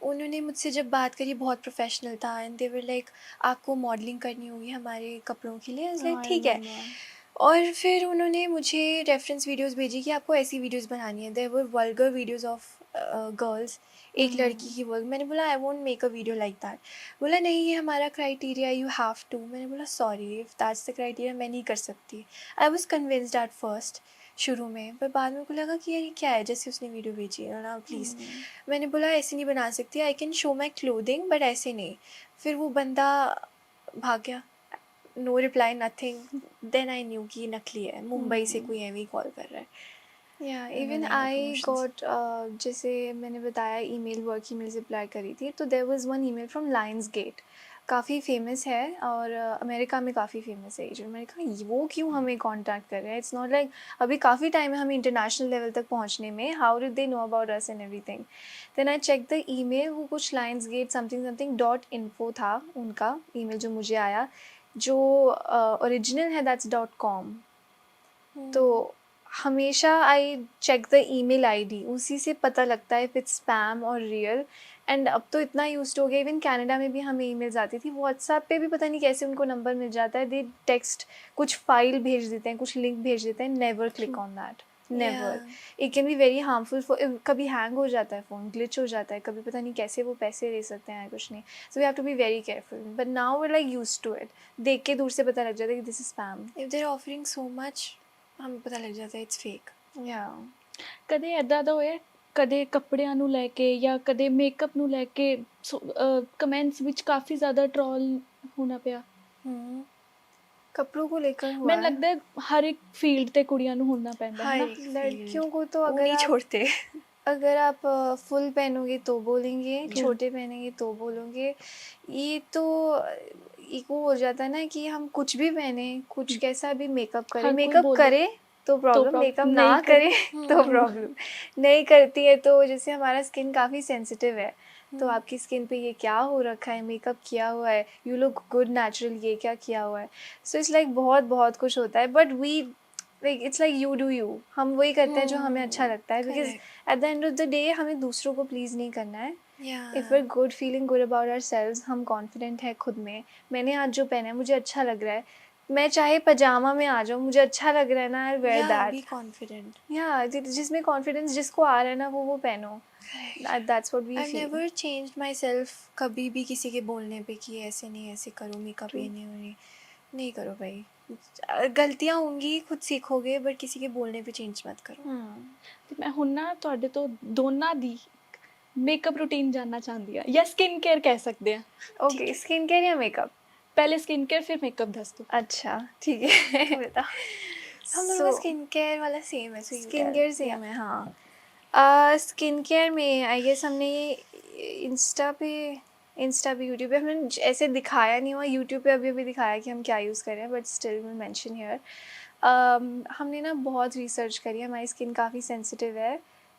उन्होंने मुझसे जब बात करी बहुत प्रोफेशनल था एंड दे वर लाइक आपको मॉडलिंग करनी होगी हमारे कपड़ों के लिए। लाइक ठीक है। और फिर उन्होंने मुझे रेफरेंस वीडियोस भेजी कि आपको ऐसी वीडियोस बनानी है। There were vulgar videos of girls, एक लड़की की वर्क। मैंने बोला I won't make a video like that. बोला नहीं ये हमारा क्राइटेरिया, यू हैव टू। मैंने बोला sorry if that's the criteria, मैं नहीं कर सकती। I was convinced at first शुरू में, पर बाद में को लगा कि यार ये क्या है, जैसे उसने वीडियो भेजी है ना प्लीज़। मैंने बोला ऐसे नहीं बना सकती, I can show my clothing but ऐसे नहीं। फिर वो बंदा भाग गया, no reply nothing. Then I knew कि नकली है, मुंबई से कोई ऐवी कॉल कर रहा है। या इवन आई गॉट, जैसे मैंने बताया ईमेल, वर्क ईमेल से अप्लाई करी थी, तो there was one email from Lionsgate, काफ़ी फेमस है और अमेरिका में काफ़ी फेमस है एजेंट। मैंने कहा वो क्यों हमें कांटेक्ट कर रहे हैं, इट्स नॉट लाइक अभी काफ़ी टाइम है हमें इंटरनेशनल लेवल तक पहुंचने में, how did they know about us and everything. Then I check the email, वो कुछ लायंस गेट समथिंग .info था उनका ईमेल जो मुझे आया, जो ओरिजिनल है दैट्स .com। तो हमेशा I check the email ID, उसी से पता लगता है इफ़ इट्स स्पैम और रियल। एंड अब तो इतना यूज्ड हो गया, इवन कनाडा में भी हमें ईमेल्स आती थी, व्हाट्सएप पे भी पता नहीं कैसे उनको नंबर मिल जाता है, दे टेक्स्ट कुछ फाइल भेज देते हैं, कुछ लिंक भेज देते हैं, never click on that, never. It can be very harmful for, कभी हैंग हो जाता है फ़ोन, ग्लिच हो जाता है, कभी पता नहीं कैसे वो पैसे ले सकते हैं, कुछ नहीं। So we have to be very careful, but now we like use to it. देख के दूर से पता लग जाता है कि this is spam. If they are offering so much हमें पता लग जाता है इट्स फेक। या ਕਦੇ ਇੱਦਾਂ ਦਾ ਹੋਇਆ ਕਦੇ ਕੱਪੜਿਆਂ ਨੂੰ ਲੈ ਕੇ ਜਾਂ ਕਦੇ ਮੇਕਅਪ ਨੂੰ ਲੈ ਕੇ ਕਮੈਂਟਸ ਵਿੱਚ ਕਾਫੀ ਜ਼ਿਆਦਾ ਟ੍ਰੋਲ ਹੋਣਾ ਪਿਆ? कपड़ों को लेकर हुआ ਮੈਨੂੰ है। ਲੱਗਦਾ ਹੈ ਹਰ ਇੱਕ ਫੀਲਡ ਤੇ ਕੁੜੀਆਂ ਨੂੰ ਹੋਣਾ ਪੈਂਦਾ ਹੈ हर ਨਾ। एक लड़कियों को तो वो अगर नहीं आप छोड़ते। अगर आप फुल पहनोगे तो बोलेंगे, Yeah. छोटे पहनेंगे तो बोलोगे। ये तो ईगो हो जाता है ना कि हम कुछ भी पहने, कुछ कैसा भी मेकअप हर करें, कोई मेकअप बोले करे तो प्रॉब्लम, problem, मेकअप नहीं ना करे करे तो प्रॉब्लम। नहीं करती है तो जैसे हमारा स्किन काफ़ी सेंसिटिव है, तो आपकी स्किन पे ये क्या हो रखा है, मेकअप किया हुआ है, यू लुक गुड नेचुरल, ये क्या किया हुआ है। सो इट्स लाइक बहुत बहुत कुछ होता है, but we like it's like you do you, हम वही करते हैं जो हमें अच्छा लगता है, because at the end of the day हमें दूसरों को प्लीज़ नहीं करना है। If we are good, feeling good about our selves, हम कॉन्फिडेंट है खुद में, मैंने आज जो पहना है मुझे अच्छा लग रहा है, मैं चाहे पजामा में आ जाऊँ, मुझे अच्छा लग रहा है ना, आई वेयर दैट। कॉन्फिडेंट। या जिसमें कॉन्फिडेंस जिसको आ रहा है ना वो पहनो, that's what we I feel. Never change myself कभी भी किसी के बोलने पे कि ऐसे नहीं ऐसे करो, मेकअप ये नहीं होनी, नहीं करो भाई। गलतियाँ होंगी, खुद सीखोगे, बट किसी के बोलने पे चेंज मत करो। ਤੇ ਮੈਂ ਹੁਣ ਨਾ ਤੁਹਾਡੇ ਤੋਂ ਦੋਨਾਂ ਦੀ ਮੇਕਅਪ ਰੂਟੀਨ ਜਾਨਣਾ ਚਾਹੁੰਦੀ ਆ, ਜਾਂ ਸਕਿਨ ਕੇਅਰ ਕਹਿ ਸਕਦੇ ਆ। ओके, स्किन केयर या मेकअप? ਪਹਿਲੇ ਸਕਿਨ केयर फिर मेकअप ਦੱਸ ਦਿਓ। अच्छा ठीक है। तो बता, हम लोगों का स्किन केयर वाला सेम है, so you skin tell. Care Yeah. Same है, हाँ। स्किन केयर में आई गेस हमने ये इंस्टा पे यूट्यूब पे हमने ऐसे दिखाया नहीं हुआ, यूट्यूब पे अभी अभी दिखाया कि हम क्या यूज़ करें, but still will mention here. हमने ना बहुत रिसर्च करी, हमारी स्किन काफ़ी सेंसिटिव है,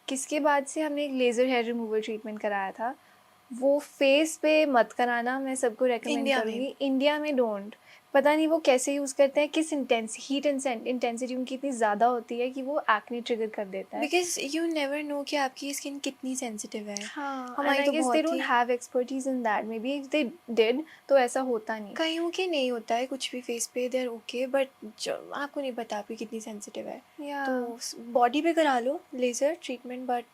किसके बाद से हमने एक लेज़र हेयर रिमूवल ट्रीटमेंट कराया था। वो फेस पे मत कराना, मैं सबको रेकमेंड इंडिया में? करूँगी। इंडिया में डोंट, पता नहीं वो कैसे यूज़ करते हैं, किस हीट इंटेंसिटी उनकी इतनी ज़्यादा होती है कि वो एक्ने ट्रिगर कर देता है। बिकॉज यू नेवर नो कि आपकी स्किन कितनी सेंसिटिव है। हाँ, हमारी and I तो guess they बहुत don't he, have expertise in that. Maybe if they did तो ऐसा होता नहीं। कईयों के नहीं होता है कुछ भी फेस पे, दे आर ओके, बट आपको नहीं पता आपकी कितनी सेंसिटिव है। Yeah. तो बॉडी पे करा लो लेज़र ट्रीटमेंट, बट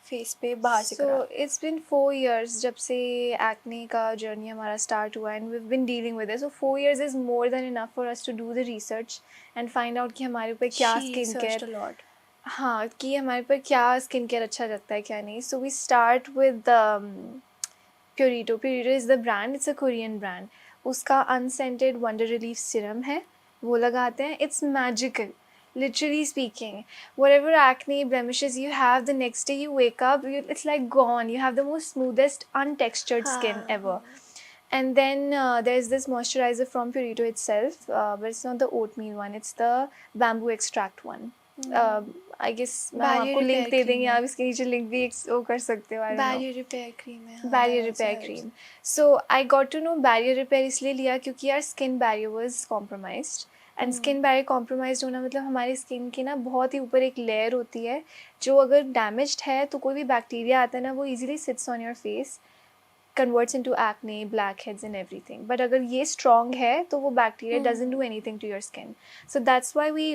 फेस पे बाहर से करा So low. it's been 4 years जब से acne का जर्नी हमारा स्टार्ट हुआ, and we've been dealing with it. So 4 years is more than enough for us to do the research and find out कि हमारे ऊपर क्या She skin searched care, a lot. हाँ, कि हमारे पर क्या स्किन केयर अच्छा लगता है क्या नहीं। So we start with Purito. Purito is the brand, it's a Korean brand. उसका अनसेंटेड वंडर रिलीफ सिरम है, वो लगाते हैं। It's magical, literally speaking. Whatever acne blemishes you have, the next day you wake up, it's like gone. You have the most smoothest, untextured skin ever. And then there's this moisturizer from Purito itself, but it's not the oatmeal one, it's the bamboo extract one. I guess मैं Barrier आपको link repair दे cream देंगे, है। आप इसके नीचे link भी वो कर सकते हो। I don't know. Barrier repair cream है, हाँ, barrier that also repair helps. Cream. So I got to know barrier repair इसलिए लिया क्योंकि यार skin barrier was compromised, and skin barrier compromised होना मतलब हमारी स्किन की ना बहुत ही ऊपर एक लेयर होती है जो अगर डैमेज्ड है तो कोई भी बैक्टीरिया आता है ना वो easily sits on your face, converts into acne, blackheads and everything. But अगर ये स्ट्रॉन्ग है तो वो bacteria doesn't do anything to your skin. So that's why we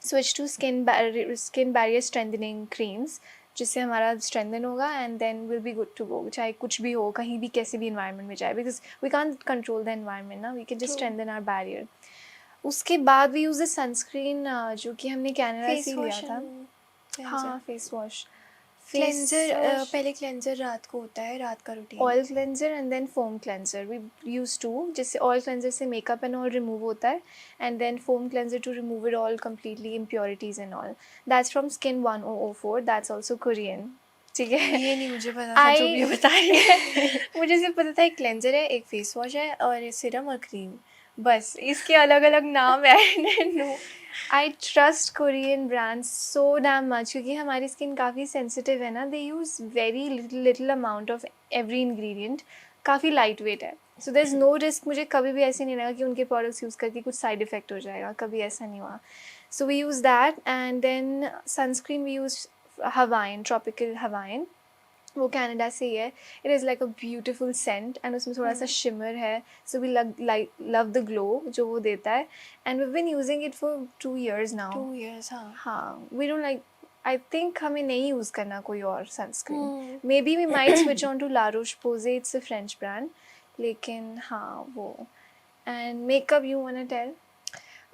switch to skin barrier strengthening creams, जिससे हमारा strengthen होगा and then will be good to go, चाहे कुछ भी हो, कहीं भी कैसे भी इन्वायरमेंट में जाए, because we can't control the environment ना, we can just strengthen our barrier. उसके बाद वी यूज़ द सनस्क्रीन जो कि हमने कैनेडा फेस से लिया वॉश था। हाँ, फेस वॉश, क्लेंजर, पहले क्लेंजर रात को होता है, रात का routine. Oil cleanser and then foam cleanser we use to, जिससे ऑयल क्लेंजर से मेकअप एंड ऑल रिमूव होता है, and then foam cleanser to remove it all completely, impurities and all. That's from skin 1004, that's also Korean. ठीक है, ये नहीं मुझे पता था जो भी ये बता रही है। मुझे सिर्फ पता था एक क्लेंजर है, एक फेस वॉश है, और सिरम और क्रीम, बस इसके अलग अलग नाम है। I trust Korean brands so damn much, क्योंकि हमारी स्किन काफ़ी सेंसिटिव है ना, they use very little amount of every ingredient, काफ़ी लाइट वेट है। So there is no risk, मुझे कभी भी ऐसे नहीं लगा कि उनके प्रोडक्ट्स यूज़ करके कुछ साइड इफ़ेक्ट हो जाएगा, कभी ऐसा नहीं हुआ। So we use that, and then sunscreen we use Hawaiian, tropical Hawaiian, वो कनाडा से ही है। It is like a beautiful scent, and उसमें थोड़ा सा शिमर है, so we love the glow जो वो देता है, and we been using it for 2 years now. 2 years, हाँ। हाँ, we don't like, I think हमें नहीं यूज़ करना कोई और sunscreen. Maybe we might switch on to La Roche Posay, it's a French brand, लेकिन हाँ वो। And makeup you want to tell?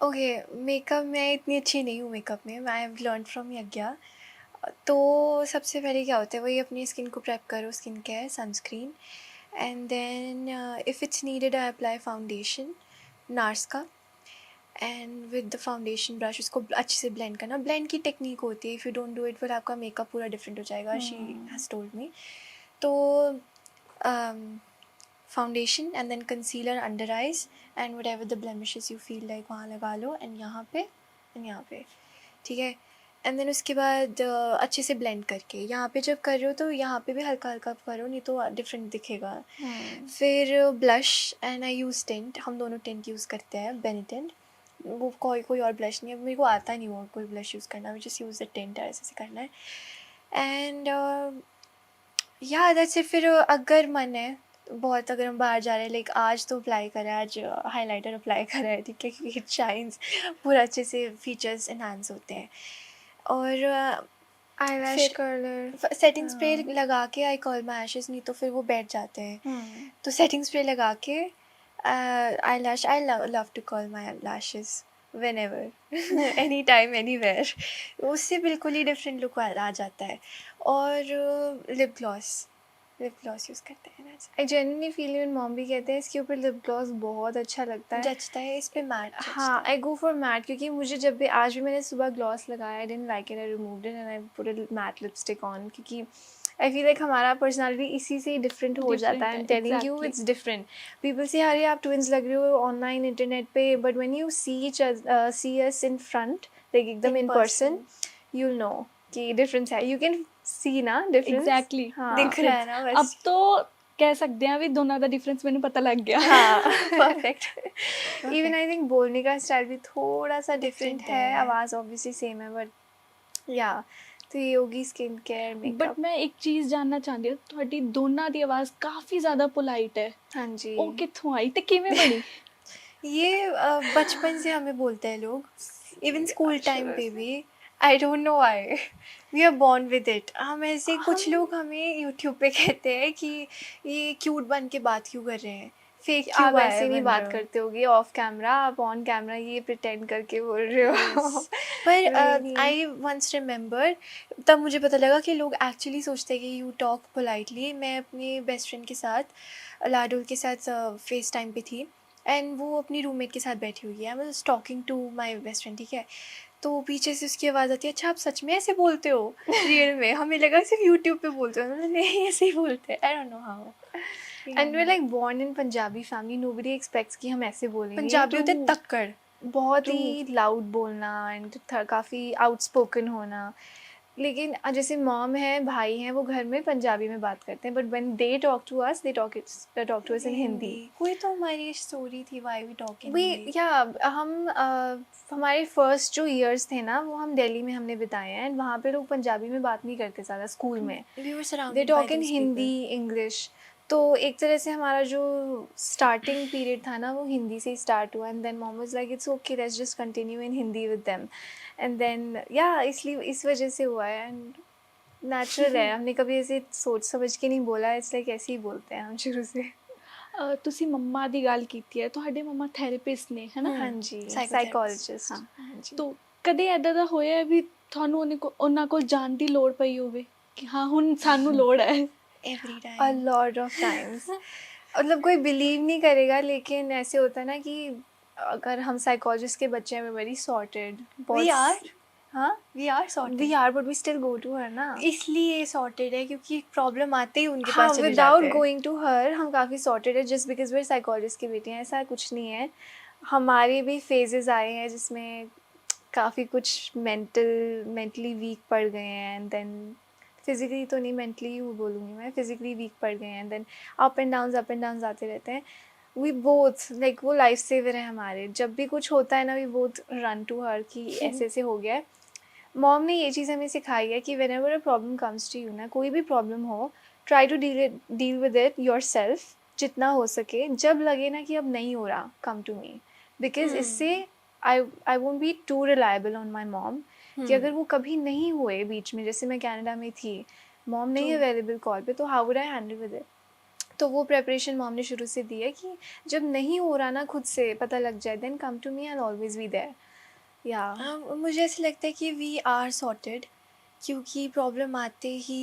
Okay, makeup मैं इतनी अच्छी नहीं हूँ मेकअप में, I have learn from Yagya. तो सबसे पहले क्या होता है, वही अपनी स्किन को प्रेप करो, skin care, sunscreen, and then if it's needed I apply foundation Nars का, and with the foundation brush उसको अच्छे से ब्लेंड करना। ब्लेंड की टेक्निक होती है, if you don't do it फिर आपका मेकअप पूरा डिफरेंट हो जाएगा, शी हैज़ टोल्ड मी। तो foundation and then concealer under eyes and whatever the blemishes you feel like वहाँ लगा लो, एंड यहाँ पे एंड यहाँ पे, ठीक है। एंड देन उसके बाद अच्छे से ब्लेंड करके यहाँ पे जब कर रहे हो तो यहाँ पे भी हल्का हल्का करो, नहीं तो डिफरेंट दिखेगा। फिर blush and I use tint, हम दोनों टिंट यूज़ करते हैं, बेनिटेंट। वो कोई और ब्लश नहीं है, मेरे को आता नहीं हुआ कोई ब्लश यूज़ करना, जस्ट यूज़ द टिंट, ऐसे से करना है। एंड या दैट्स इट। फिर अगर मन है बहुत, अगर हम बाहर जा रहे हैं, लाइक आज तो अप्लाई करा है, आज हाइलाइटर अप्लाई करा है, ठीक है, क्योंकि इट शाइन्स, पूरा अच्छे से फीचर्स इन्हांस होते हैं। और आईलैश कर्लर, सेटिंग स्प्रे लगा के आई कर्ल माई लैशेस, नहीं तो फिर वो बैठ जाते हैं। तो सेटिंग स्प्रे लगा के I love to curl my lashes whenever any time anywhere, उससे बिल्कुल ही डिफरेंट लुक आ जाता है। और लिप ग्लॉस यूज़ करते हैं ना, I genuinely feel you and mom भी कहते हैं इसके ऊपर लिप ग्लॉस बहुत अच्छा लगता है, जचता है इस पे मैट। हाँ आई गो फॉर मैट, क्योंकि मुझे जब भी, आज भी मैंने सुबह ग्लॉस लगाया, I didn't like it, I removed it and I put a matte lipstick on, क्योंकि आई फील लाइक हमारा पर्सनालिटी इसी से डिफरेंट हो जाता है। I am telling you it's different. People से अरे आप ट्विंस लग रहे हो ऑनलाइन इंटरनेट पे, but when you see us in front, like एकदम in person, you will know कि डिफरेंस है। यू कैन सी ना डिफरेंस, एग्जैक्टली दिख रहा है ना बस। अब तो ਕਹਿ ਸਕਦੇ ਆ ਵੀ ਦੋਨਾਂ ਦਾ डिफरेंस ਮੈਨੂੰ पता लग गया। हाँ परफेक्ट। इवन आई थिंक बोलने का स्टाइल भी थोड़ा सा डिफरेंट है, आवाज़ ऑब्वियसली सेम है, बट या तो ये होगी स्किन केयर मेकअप। बट मैं एक चीज़ जानना ਚਾਹੁੰਦੀ ਹਾਂ, ਤੁਹਾਡੀ ਦੋਨਾਂ ਦੀ ਆਵਾਜ਼ ਕਾਫੀ ਜ਼ਿਆਦਾ पोलाइट है, हाँ जी, ਉਹ ਕਿੱਥੋਂ ਆਈ ਤੇ ਕਿਵੇਂ ਬਣੀ? ये बचपन से हमें बोलते हैं लोग, इवन स्कूल टाइम पे भी। I don't know why, we are born with it. हम ऐसे, कुछ लोग हमें यूट्यूब पे कहते हैं कि ये क्यूट बन के बात क्यों कर रहे हैं, फेक क्यों आप आए ऐसे नहीं बन बात रहे हो। करते होगे ऑफ कैमरा, आप ऑन कैमरा ये प्रिटेंड करके बोल रहे हो। पर Really? आई वंस रिमेंबर, तब मुझे पता लगा कि लोग एक्चुअली सोचते हैं कि यू टॉक पोलाइटली। मैं अपने बेस्ट फ्रेंड के साथ, लाडोल के साथ फेस टाइम पे थी, एंड वो अपनी रूममेट के साथ बैठी हुई है, I was talking to my best friend, ठीक है। तो पीछे से उसकी आवाज़ आती है, अच्छा आप सच में ऐसे बोलते हो रियल में? हमें लगा सिर्फ यूट्यूब पे बोलते हो। मैंने नहीं, ऐसे ही बोलते हैं, I don't know how. And we like born in Punjabi family, nobody expects कि हम ऐसे बोलेंगे। पंजाबी होते तो तक्कड़, बहुत ही लाउड बोलना एंड काफ़ी आउटस्पोकन होना। लेकिन जैसे मॉम है, भाई हैं, वो घर में पंजाबी में बात करते हैं, but when they talk to us, they talk to us in Hindi. कोई तो हमारी स्टोरी थी, व्हाई वी टॉकिंग वी या हम हमारे फर्स्ट जो ईयर्स थे ना, वो हम दिल्ली में हमने बिताए हैं, एंड वहाँ पे लोग पंजाबी में बात नहीं करते ज़्यादा स्कूल में, we were they surrounded talk in Hindi English. तो एक तरह से हमारा जो स्टार्टिंग पीरियड था ना, वो हिंदी से ही स्टार्ट हुआ, and then mom was like it's okay, let's just continue in Hindi with them, and then या इसलिए इस वजह से हुआ है, एंड नेचुरल है, हमने कभी ऐसे सोच समझ के नहीं बोला, इट्स लाइक ऐसे ही बोलते हैं हम शुरू से। ਤੁਸੀਂ ਮੰਮਾ ਦੀ ਗੱਲ ਕੀਤੀ ਹੈ, ਤੁਹਾਡੇ ਮੰਮਾ ਥੈਰੇਪਿਸਟ ਨੇ, ਹੈ ਨਾ? हाँ जी, Psychotherapist, साइकोलॉजिस्ट। हाँ। हाँ जी। ਤੋ ਕਦੇ ਐਦਾਂ ਦਾ ਹੋਇਆ ਹੈ ਵੀ ਤੁਹਾਨੂੰ ਉਹਨਾਂ ਕੋਲ ਜਾਣ ਦੀ ਲੋੜ ਪਈ ਹੋਵੇ ਕਿ ਹਾਂ ਹੁਣ ਸਾਨੂੰ ਲੋੜ ਹੈ? Every a time. lot of times। मतलब कोई बिलीव नहीं करेगा, लेकिन ऐसे होता है ना कि अगर हम साइकोलॉजिस्ट के बच्चे हैं, वेरी सॉर्टेड, वी आर, हाँ we are sorted. We are, but we still go to her ना। इसलिए सॉर्टेड है क्योंकि प्रॉब्लम आते ही उनके हाँ, पास चले विदाउट जाते हैं। गोइंग टू हर हम काफ़ी सॉर्टेड है, जस्ट बिकॉज वे साइकोलॉजिस्ट की बेटी हैं, ऐसा कुछ नहीं है। हमारे भी फेजेस आए हैं जिसमें काफ़ी कुछ मेंटली वीक पड़ गए हैं, एंड देन फिज़िकली तो नहीं, मेंटली ही बोलूँगी मैं, फिज़िकली वीक पड़ गए हैं, and then up and down आते रहते हैं। वी बोथ लाइक, वो लाइफ सेवर है हमारे, जब भी कुछ होता है ना, we both run to her कि ऐसे ऐसे हो गया है। मॉम ने ये चीज़ हमें सिखाई है कि whenever a problem comes to you ना, कोई भी प्रॉब्लम हो, try to deal with it yourself जितना हो सके। जब लगे ना कि अब नहीं हो रहा, कम टू मी, बिकॉज इससे I won't be to reliable on my mom, कि अगर वो कभी नहीं हुए बीच में, जैसे मैं कनाडा में थी, मॉम नहीं अवेलेबल कॉल पे, तो how would I handle with it. तो वो प्रेपरेशन मॉम ने शुरू से दी है कि जब नहीं हो रहा ना, खुद से पता लग जाए, then come to me, I will always be there. या मुझे ऐसा लगता है कि वी आर सॉर्टेड, क्योंकि प्रॉब्लम आते ही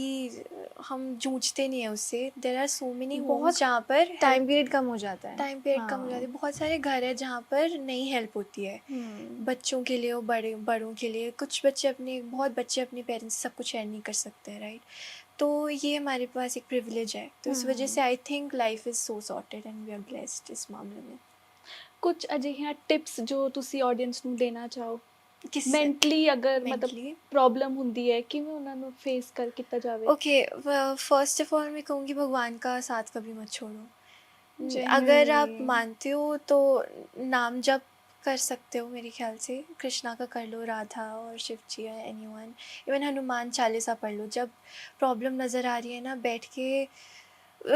हम जूझते नहीं हैं उससे। देयर आर सो मेनी बहुत होम्स जहाँ पर टाइम पीरियड कम हो जाता है। टाइम पीरियड कम हो जाती है। बहुत सारे घर है जहाँ पर नहीं हेल्प होती है बच्चों के लिए और बड़ों के लिए। कुछ बच्चे बहुत बच्चे अपने पेरेंट्स से सब कुछ शेयर नहीं कर सकते हैं, राइट। तो ये हमारे पास एक प्रिविलेज है, तो इस वजह से I think life is so sorted and we are blessed इस मामले में। ਕੁਝ ਅਜਿਹੀਆਂ ਟਿਪਸ ਜੋ ਤੁਸੀਂ ਆਡੀਅנס ਨੂੰ ਦੇਣਾ ਚਾਹੋ किससे? ਮੈਂਟਲੀ ਅਗਰ ਮਤਲਬ Mentally? ਪ੍ਰੋਬਲਮ ਹੁੰਦੀ ਹੈ ਕਿਵੇਂ ਉਹਨਾਂ ਨੂੰ ਫੇस ਕਰ ਕੀਤਾ ਜਾਵੇ ओके, फर्स्ट ऑफ ऑल मैं कहूँगी भगवान का साथ कभी मत छोड़ो। Genuinely। अगर आप मानते हो तो नाम जप कर सकते हो मेरे ख्याल से। कृष्णा का कर लो, राधा और शिव जी या एनीवन। इवन हनुमान चालीसा पढ़ लो। जब प्रॉब्लम नज़र आ रही है ना, बैठ के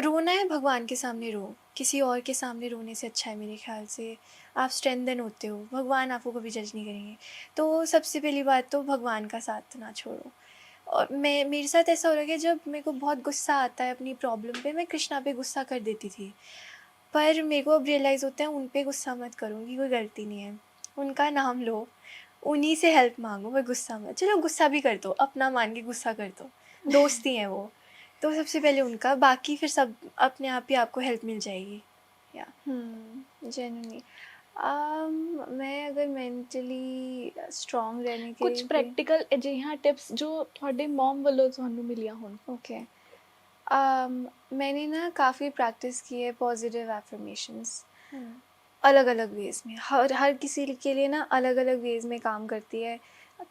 रोना है भगवान के सामने रो। किसी और के सामने रोने से अच्छा है मेरे ख्याल से। आप स्ट्रेंथन होते हो, भगवान आपको कभी जज नहीं करेंगे। तो सबसे पहली बात तो भगवान का साथ ना छोड़ो। और मेरे साथ ऐसा हो रहा है कि जब मेरे को बहुत गुस्सा आता है अपनी प्रॉब्लम पे, मैं कृष्णा पे गुस्सा कर देती थी। पर मेरे को अब रियलाइज़ होता है उन पे गुस्सा मत करो, उनकी कोई गलती नहीं है। उनका नाम लो, उन्हीं से हेल्प मांगो, पर गुस्सा मत। चलो गुस्सा भी कर दो, अपना मान के गुस्सा कर दो, दोस्ती हैं वो। तो सबसे पहले उनका, बाकी फिर सब अपने आप ही आपको हेल्प मिल जाएगी। या जेन्युइनली मैं अगर मेंटली स्ट्रॉन्ग रहने के ਕੁਝ ਪ੍ਰੈਕਟੀਕਲ ਅਜਿਹੀਆਂ ਟਿਪਸ ਜੋ ਤੁਹਾਡੇ ਮਮ ਵੱਲੋਂ ਤੁਹਾਨੂੰ ਮਿਲੀਆਂ ਹੋਣ ओके मैंने ना काफ़ी प्रैक्टिस की है पॉजिटिव एफर्मेशंस अलग अलग वेज़ में। हर किसी के लिए ना अलग अलग वेज़ में काम करती है।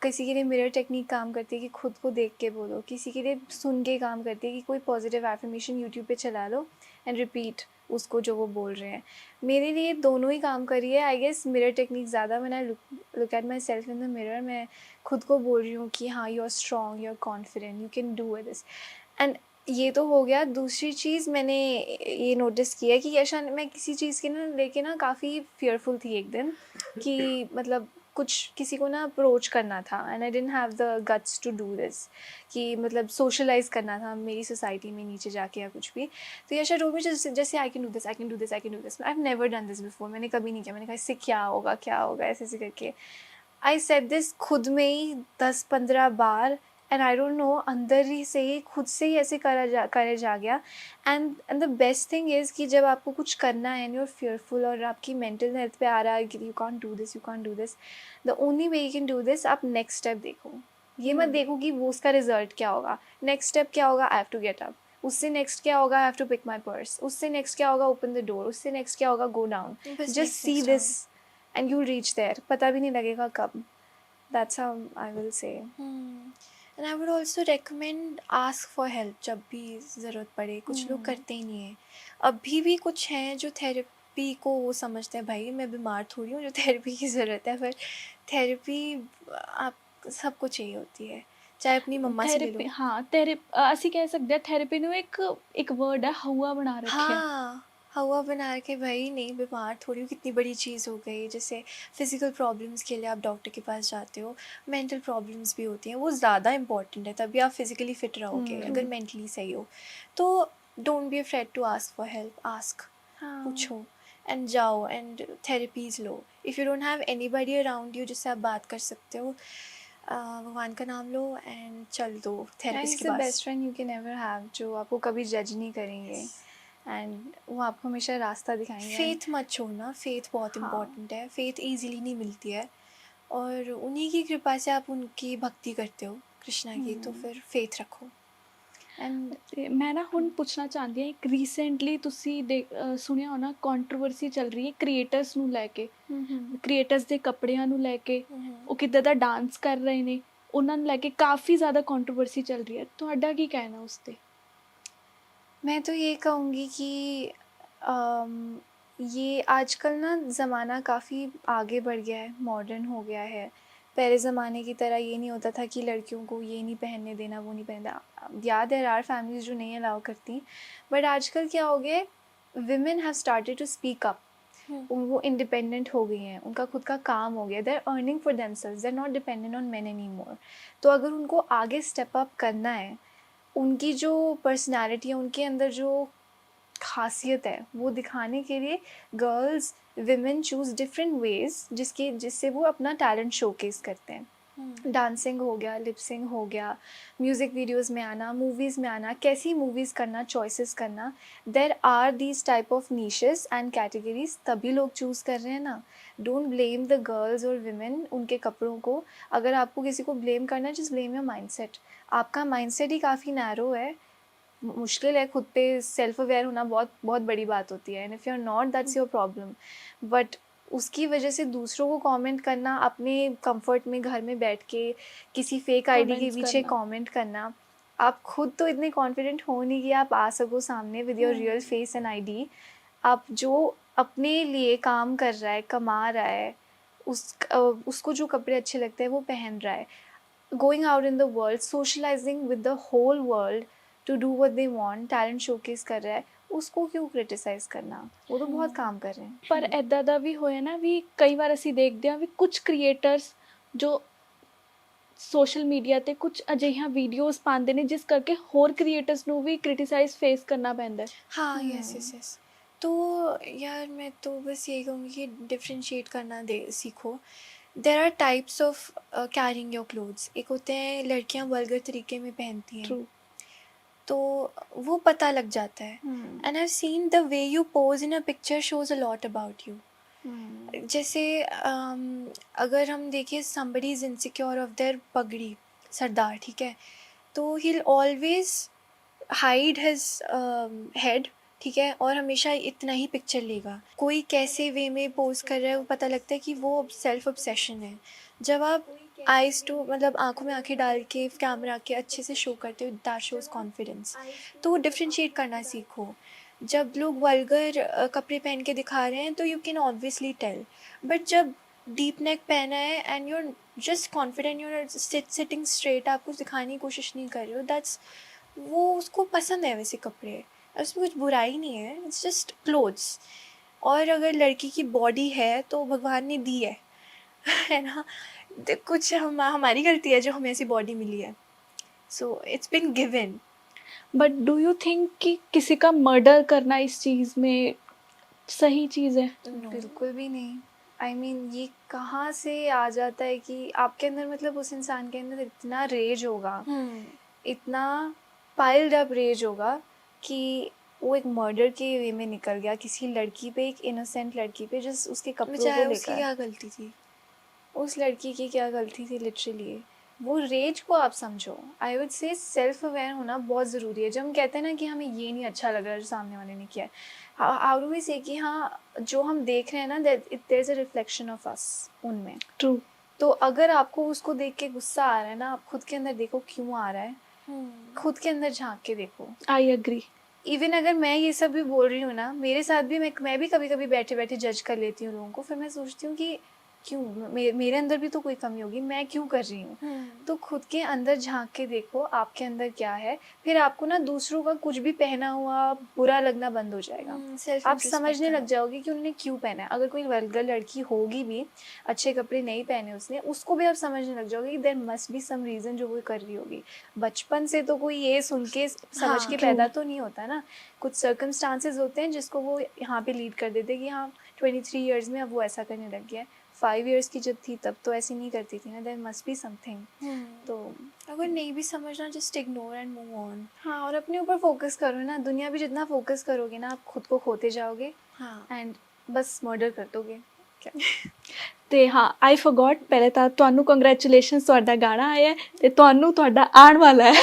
किसी के लिए मिरर टेक्निक काम करती है कि खुद को देख के बोलो, किसी के लिए सुन के काम करती है कि कोई पॉजिटिव एफर्मेशन यूट्यूब पे चला लो एंड रिपीट उसको जो वो बोल रहे हैं। मेरे लिए दोनों ही काम करी है। आई गेस मिरर टेक्निक ज़्यादा, मैंने look at myself in the mirror, मैं खुद को बोल रही हूँ कि हाँ you are strong, you are confident, you can do this. And ये तो हो गया। दूसरी चीज़ मैंने ये नोटिस किया कि यशा मैं किसी चीज़ के ना लेके ना काफ़ी फियरफुल थी एक दिन कि मतलब कुछ किसी को ना अप्रोच करना था and I didn't have the guts to do this कि मतलब सोशलाइज करना था मेरी सोसाइटी में नीचे जाके या कुछ भी। तो यशा टोल्ड मी जैसे I can do this, I can do this, I can do this. I have never done this before, मैंने कभी नहीं किया। मैंने कहा इससे क्या होगा ऐसे ऐसे करके। आई सेड दिस खुद में ही 10-15 बार एंड आई डोंट नो अंदर ही से ही खुद से ही ऐसे करे जा गया। And the best thing is कि जब आपको कुछ करना है एंड यू आर फियरफुल और आपकी मेंटल हेल्थ पे आ रहा है कि you can't do this, you can't do this, the only way you can do this, आप नेक्स्ट स्टेप देखो। ये मत देखो कि वो उसका रिजल्ट क्या होगा। नेक्स्ट स्टेप क्या होगा, I have to get up. उससे नेक्स्ट क्या होगा, I have to pick my purse. उससे नेक्स्ट क्या होगा, ओपन द डोर। उससे नेक्स्ट क्या होगा, गो डाउन। बस just see next this and you reach there, पता भी नहीं लगेगा कब। That's how I will say. And I would also recommend ask for help जब भी ज़रूरत पड़े। कुछ लोग करते ही नहीं हैं। अभी भी कुछ हैं जो थेरेपी को वो समझते हैं भाई मैं बीमार थोड़ी हूँ जो थेरेपी की ज़रूरत है। पर थेरेपी आप सबको चाहिए होती है, चाहे अपनी मम्मा से ले ਥੈਰੇਪੀ लो। ਹਾਂ ਅਸੀਂ ਕਹਿ ਸਕਦੇ ਹਾਂ ਥੈਰੇਪੀ ਨੂੰ ਇੱਕ ਵਰਡ ਹੈ ਹਊਆ ਬਣਾ ਰੱਖਿਆ। हाँ, हवा बना के भाई नहीं बीमार थोड़ी हूँ, कितनी बड़ी चीज़ हो गई। जैसे फिज़िकल प्रॉब्लम्स के लिए आप डॉक्टर के पास जाते हो, मेंटल प्रॉब्लम्स भी होती हैं, वो ज़्यादा इंपॉर्टेंट है। तभी आप फिज़िकली फ़िट रहोगे अगर मेंटली सही हो। तो don't be afraid to ask for help. Ask, पूछो एंड जाओ एंड थेरेपीज़ लो। If you don't have anybody around you जिससे आप बात कर सकते हो, भगवान का नाम लो एंड चल दो थेरेपिस्ट के the pass. Best friend you can ever have, जो आपको कभी जज नहीं करेंगे एंड वो आपको हमेशा रास्ता दिखाएंगे। फेथ मत छोड़ना, फेथ बहुत हाँ। इम्पॉर्टेंट है। फेथ ईजीली नहीं मिलती है और उन्हीं की कृपा से आप उनकी भक्ति करते हो कृष्णा की, तो फिर फेथ रखो। एंड ਤੇ ਮੈਂ ਨਾ ਹੁਣ ਪੁੱਛਣਾ ਚਾਹੁੰਦੀ ਹਾਂ ਇੱਕ ਰੀਸੈਂਟਲੀ ਤੁਸੀਂ ਸੁਣਿਆ ਹੋਣਾ ਕੰਟਰੋਵਰਸੀ ਚੱਲ ਰਹੀ ਹੈ ਕ੍ਰੀਏਟਰਸ ਨੂੰ ਲੈ ਕੇ, ਕ੍ਰੀਏਟਰਸ ਦੇ ਕੱਪੜਿਆਂ ਨੂੰ ਲੈ ਕੇ, ਉਹ ਕਿੱਦਾਂ ਦਾ ਡਾਂਸ ਕਰ ਰਹੇ ਨੇ ਉਹਨਾਂ ਨੂੰ ਲੈ ਕੇ ਕਾਫੀ ਜ਼ਿਆਦਾ ਕੰਟਰੋਵਰਸੀ ਚੱਲ ਰਹੀ ਹੈ। ਤੁਹਾਡਾ ਕੀ ਕਹਿਣਾ ਉਸ ਤੇ? मैं तो ये कहूँगी कि ये आजकल ना ज़माना काफ़ी आगे बढ़ गया है, मॉडर्न हो गया है। पहले ज़माने की तरह ये नहीं होता था कि लड़कियों को ये नहीं पहनने देना, वो नहीं पहनना। याद है यार फैमिलीज़ जो नहीं अलाउ करती, बट आजकल क्या हो गया है, women have started to speak up. वो इंडिपेंडेंट हो गई हैं, उनका खुद का काम हो गया, they are earning for themselves, they are not dependent on men anymore. तो अगर उनको आगे स्टेप अप करना है, उनकी जो पर्सनालिटी है, उनके अंदर जो खासियत है, वो दिखाने के लिए girls women choose different ways जिससे वो अपना टैलेंट शोकेस करते हैं। डांसिंग हो गया, लिपसिंग हो गया, म्यूज़िक वीडियोस में आना, मूवीज़ में आना, कैसी मूवीज़ करना, चॉइसेस करना, there are these type of niches and categories, तभी लोग चूज़ कर रहे हैं ना. डोंट ब्लेम द गर्ल्स और विमेन उनके कपड़ों को. अगर आपको किसी को ब्लेम करना है, जस्ट ब्लेम योर माइंडसेट. आपका माइंडसेट ही काफ़ी नैरो है. मुश्किल है खुद पे सेल्फ अवेयर होना, बहुत बहुत बड़ी बात होती है. And if you are not, that's your problem. But उसकी वजह से दूसरों को कमेंट करना, अपने कंफर्ट में घर में बैठ के किसी फेक आईडी के Comments पीछे करना। कमेंट करना. आप खुद तो इतने कॉन्फिडेंट हो नहीं कि आप आ सको सामने with your real face and ID. आप जो अपने लिए काम कर रहा है, कमा रहा है, उसको जो कपड़े अच्छे लगते हैं वो पहन रहा है, going out in the world, socializing with the whole world to do what they want, talent showcase कर रहा है, उसको क्यों criticize करना. वो तो बहुत काम कर रहे हैं. ਪਰ ਐਦਾਂ ਦਾ ਵੀ ਹੋਇਆ ਨਾ ਵੀ ਕਈ ਵਾਰ ਅਸੀਂ ਦੇਖਦੇ ਹਾਂ ਵੀ ਕੁਝ ਕ੍ਰੀਏਟਰਸ ਜੋ ਸੋਸ਼ਲ ਮੀਡੀਆ ਤੇ ਕੁਝ ਅਜਿਹੀਆਂ ਵੀਡੀਓਜ਼ ਪਾਉਂਦੇ ਨੇ ਜਿਸ ਕਰਕੇ ਹੋਰ ਕ੍ਰੀਏਟਰਸ ਨੂੰ ਵੀ ਕ੍ਰਿਟਿਸਾਈਜ਼ ਫੇਸ करना पैंदा है. हाँ, यस यस यस. तो यार मैं तो बस यही कहूँगी कि डिफ्रेंशिएट करना दे सीखो. There are types of carrying your clothes. एक होते हैं लड़कियाँ वल्गर तरीके में पहनती हैं, ट्रू. तो वो पता लग जाता है. And I seen the way you pose in a picture shows a lot about you. जैसे अगर हम देखिए somebody is insecure of their पगड़ी, सरदार, ठीक है, तो he'll always hide his head, ठीक है, और हमेशा इतना ही पिक्चर लेगा. कोई कैसे वे में पोज कर रहा है वो पता लगता है कि वो सेल्फ ऑब्सेशन है. जब आप आइज टू मतलब आंखों में आंखें डाल के कैमरा के अच्छे से शो करते हो, दैट शोज कॉन्फिडेंस. तो डिफ्रेंशिएट करना सीखो. जब लोग वल्गर कपड़े पहन के दिखा रहे हैं तो you can obviously tell. But जब डीप नेक पहना है and you're just confident, you're sitting straight, आप कुछ दिखाने की कोशिश नहीं कर रहे हो, दैट्स, वो उसको पसंद है वैसे कपड़े, उसमें कुछ बुराई नहीं है. It's just clothes. और अगर लड़की की बॉडी है तो भगवान ने दी है है ना. कुछ हमारी गलती है जो हमें ऐसी बॉडी मिली है. So it's been given. But do you think कि किसी का मर्डर करना इस चीज़ में सही चीज़ है? बिल्कुल भी नहीं. आई मीन ये कहाँ से आ जाता है कि आपके अंदर, मतलब उस इंसान के अंदर इतना रेज होगा, इतना पाइल्ड अप रेज होगा कि वो एक मर्डर के वे में निकल गया किसी लड़की पे, एक इनोसेंट लड़की पे, जिस उसके कपड़ों चाहे को उसकी लेकर. क्या गलती थी. उस लड़की की क्या गलती थी लिटरली. वो रेज को आप समझो. I would say self aware होना बहुत ज़रूरी है. जब हम कहते हैं ना कि हमें ये नहीं अच्छा लग रहा जो सामने वाले ने किया है, हाउ डू वी से कि हाँ जो हम देख रहे हैं ना, there is a reflection of us उनमें. ट्रू. तो अगर आपको उसको देख के गुस्सा आ रहा है ना, आप खुद के अंदर देखो क्यों आ रहा है. खुद के अंदर झांक के देखो. I agree. इवन अगर मैं ये सब भी बोल रही हूँ ना, मेरे साथ भी मैं भी कभी कभी बैठे बैठे जज कर लेती हूँ लोगों को. फिर मैं सोचती हूँ कि क्यों, मेरे अंदर भी तो कोई कमी होगी, मैं क्यों कर रही हूँ. तो खुद के अंदर झांक के देखो आपके अंदर क्या है. फिर आपको ना दूसरों का कुछ भी पहना हुआ बुरा लगना बंद हो जाएगा. आप समझने लग जाओगे कि उन्होंने क्यों पहना है. अगर कोई वल्गर लड़की होगी भी, अच्छे कपड़े नहीं पहने उसने, उसको भी आप समझने लग जाओगे कि there must be some reason जो वो कर रही होगी. बचपन से तो कोई ये सुन के समझ के पैदा तो नहीं होता ना. कुछ सर्कमस्टांसेस होते हैं जिसको वो यहाँ पे लीड कर देते कि हाँ 23 ईयर्स में अब वो ऐसा करने लग गया है. 5 इयर्स की जब थी तब तो ऐसी नहीं करती थी ना. There must be something. तो अगर नहीं भी समझना, just ignore and move on. हाँ, और अपने ऊपर फोकस करो ना. दुनिया भी जितना फोकस करोगे ना, आप खुद को खोते जाओगे हाँ. एंड बस मर्डर कर दोगे. ਤੇ ਹਾਂ, ਆਈ ਫੋਰਗੋਟ, ਪਹਿਲੇ ਤਾਂ ਤੁਹਾਨੂੰ ਕੰਗ੍ਰੈਚੁਲੇਸ਼ਨਸ, ਤੁਹਾਡਾ ਗਾਣਾ ਆਇਆ ਹੈ ਤੇ ਤੁਹਾਨੂੰ ਤੁਹਾਡਾ ਆਉਣ ਵਾਲਾ ਹੈ.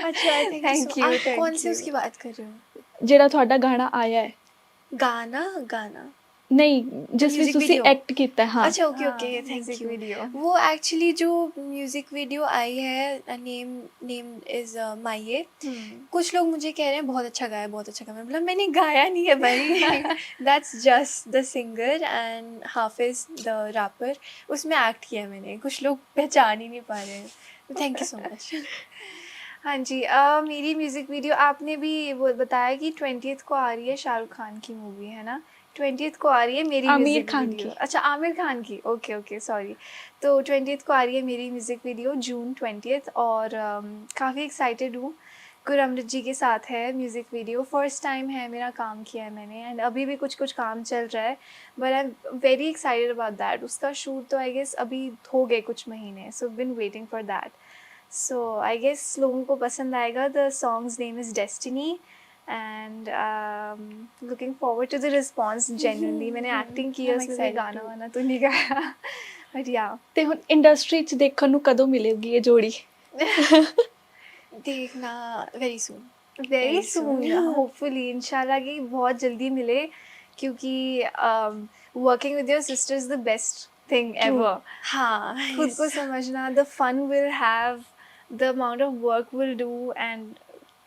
अच्छा, Thank you, आप thank कौन सी you. उसकी बात कर रहे हो. ਜਿਹੜਾ ਤੁਹਾਡਾ ਗਾਣਾ ਆਇਆ ਹੈ. गाना. ਨਹੀਂ, ਜਿਸ ਵਿੱਚ Music ਤੁਸੀਂ video. ਐਕਟ ਕੀਤਾ ਹੈ. ਹਾਂ. अच्छा, okay okay, thank music you. Video. वो एक्चुअली जो म्यूज़िक वीडियो आई है, नेम इज़ माये. कुछ लोग मुझे कह रहे हैं बहुत अच्छा गाया, बहुत अच्छा गाया. मतलब मैंने गाया नहीं है भाई. That's just the singer and Hafiz the rapper. उसमें एक्ट किया मैंने. कुछ लोग पहचान ही नहीं पा रहे हैं. Thank you so much. हाँ जी. मेरी म्यूज़िक वीडियो आपने भी वो बताया कि 20th को आ रही है, शाहरुख खान की मूवी है ना. 20th को आ रही है मेरी आमिर म्यूजिक खान वीडियो. की. अच्छा, आमिर खान की. Okay okay, sorry. तो 20th को आ रही है मेरी म्यूज़िक वीडियो, जून 20th. और काफ़ी एक्साइटेड हूँ गुरअमृत जी के साथ है म्यूज़िक वीडियो। फर्स्ट टाइम है मेरा काम किया है मैंने, एंड अभी भी कुछ कुछ काम चल रहा है, but I am very excited about that. उसका शूट तो आई गेस अभी हो गए कुछ महीने, so been waiting for that. So I guess लोगों को पसंद आएगा। The song's name is Destiny, and looking forward to the response genuinely. मैंने एक्टिंग की है I'm उसमें, कोई excited गाना too. वाना तो नहीं गाया, बट या ਤੇ ਹੁਣ ਇੰਡਸਟਰੀ 'ਚ ਦੇਖਣ ਨੂੰ ਕਦੋਂ ਮਿਲੇਗੀ ਇਹ ਜੋੜੀ? देखना very soon. Very Very soon, soon. Hopefully इंशाल्लाह कि बहुत जल्दी मिले, क्योंकि working with your sister is the best thing ever. हाँ खुद को समझना, the fun will have, the amount of work will do, and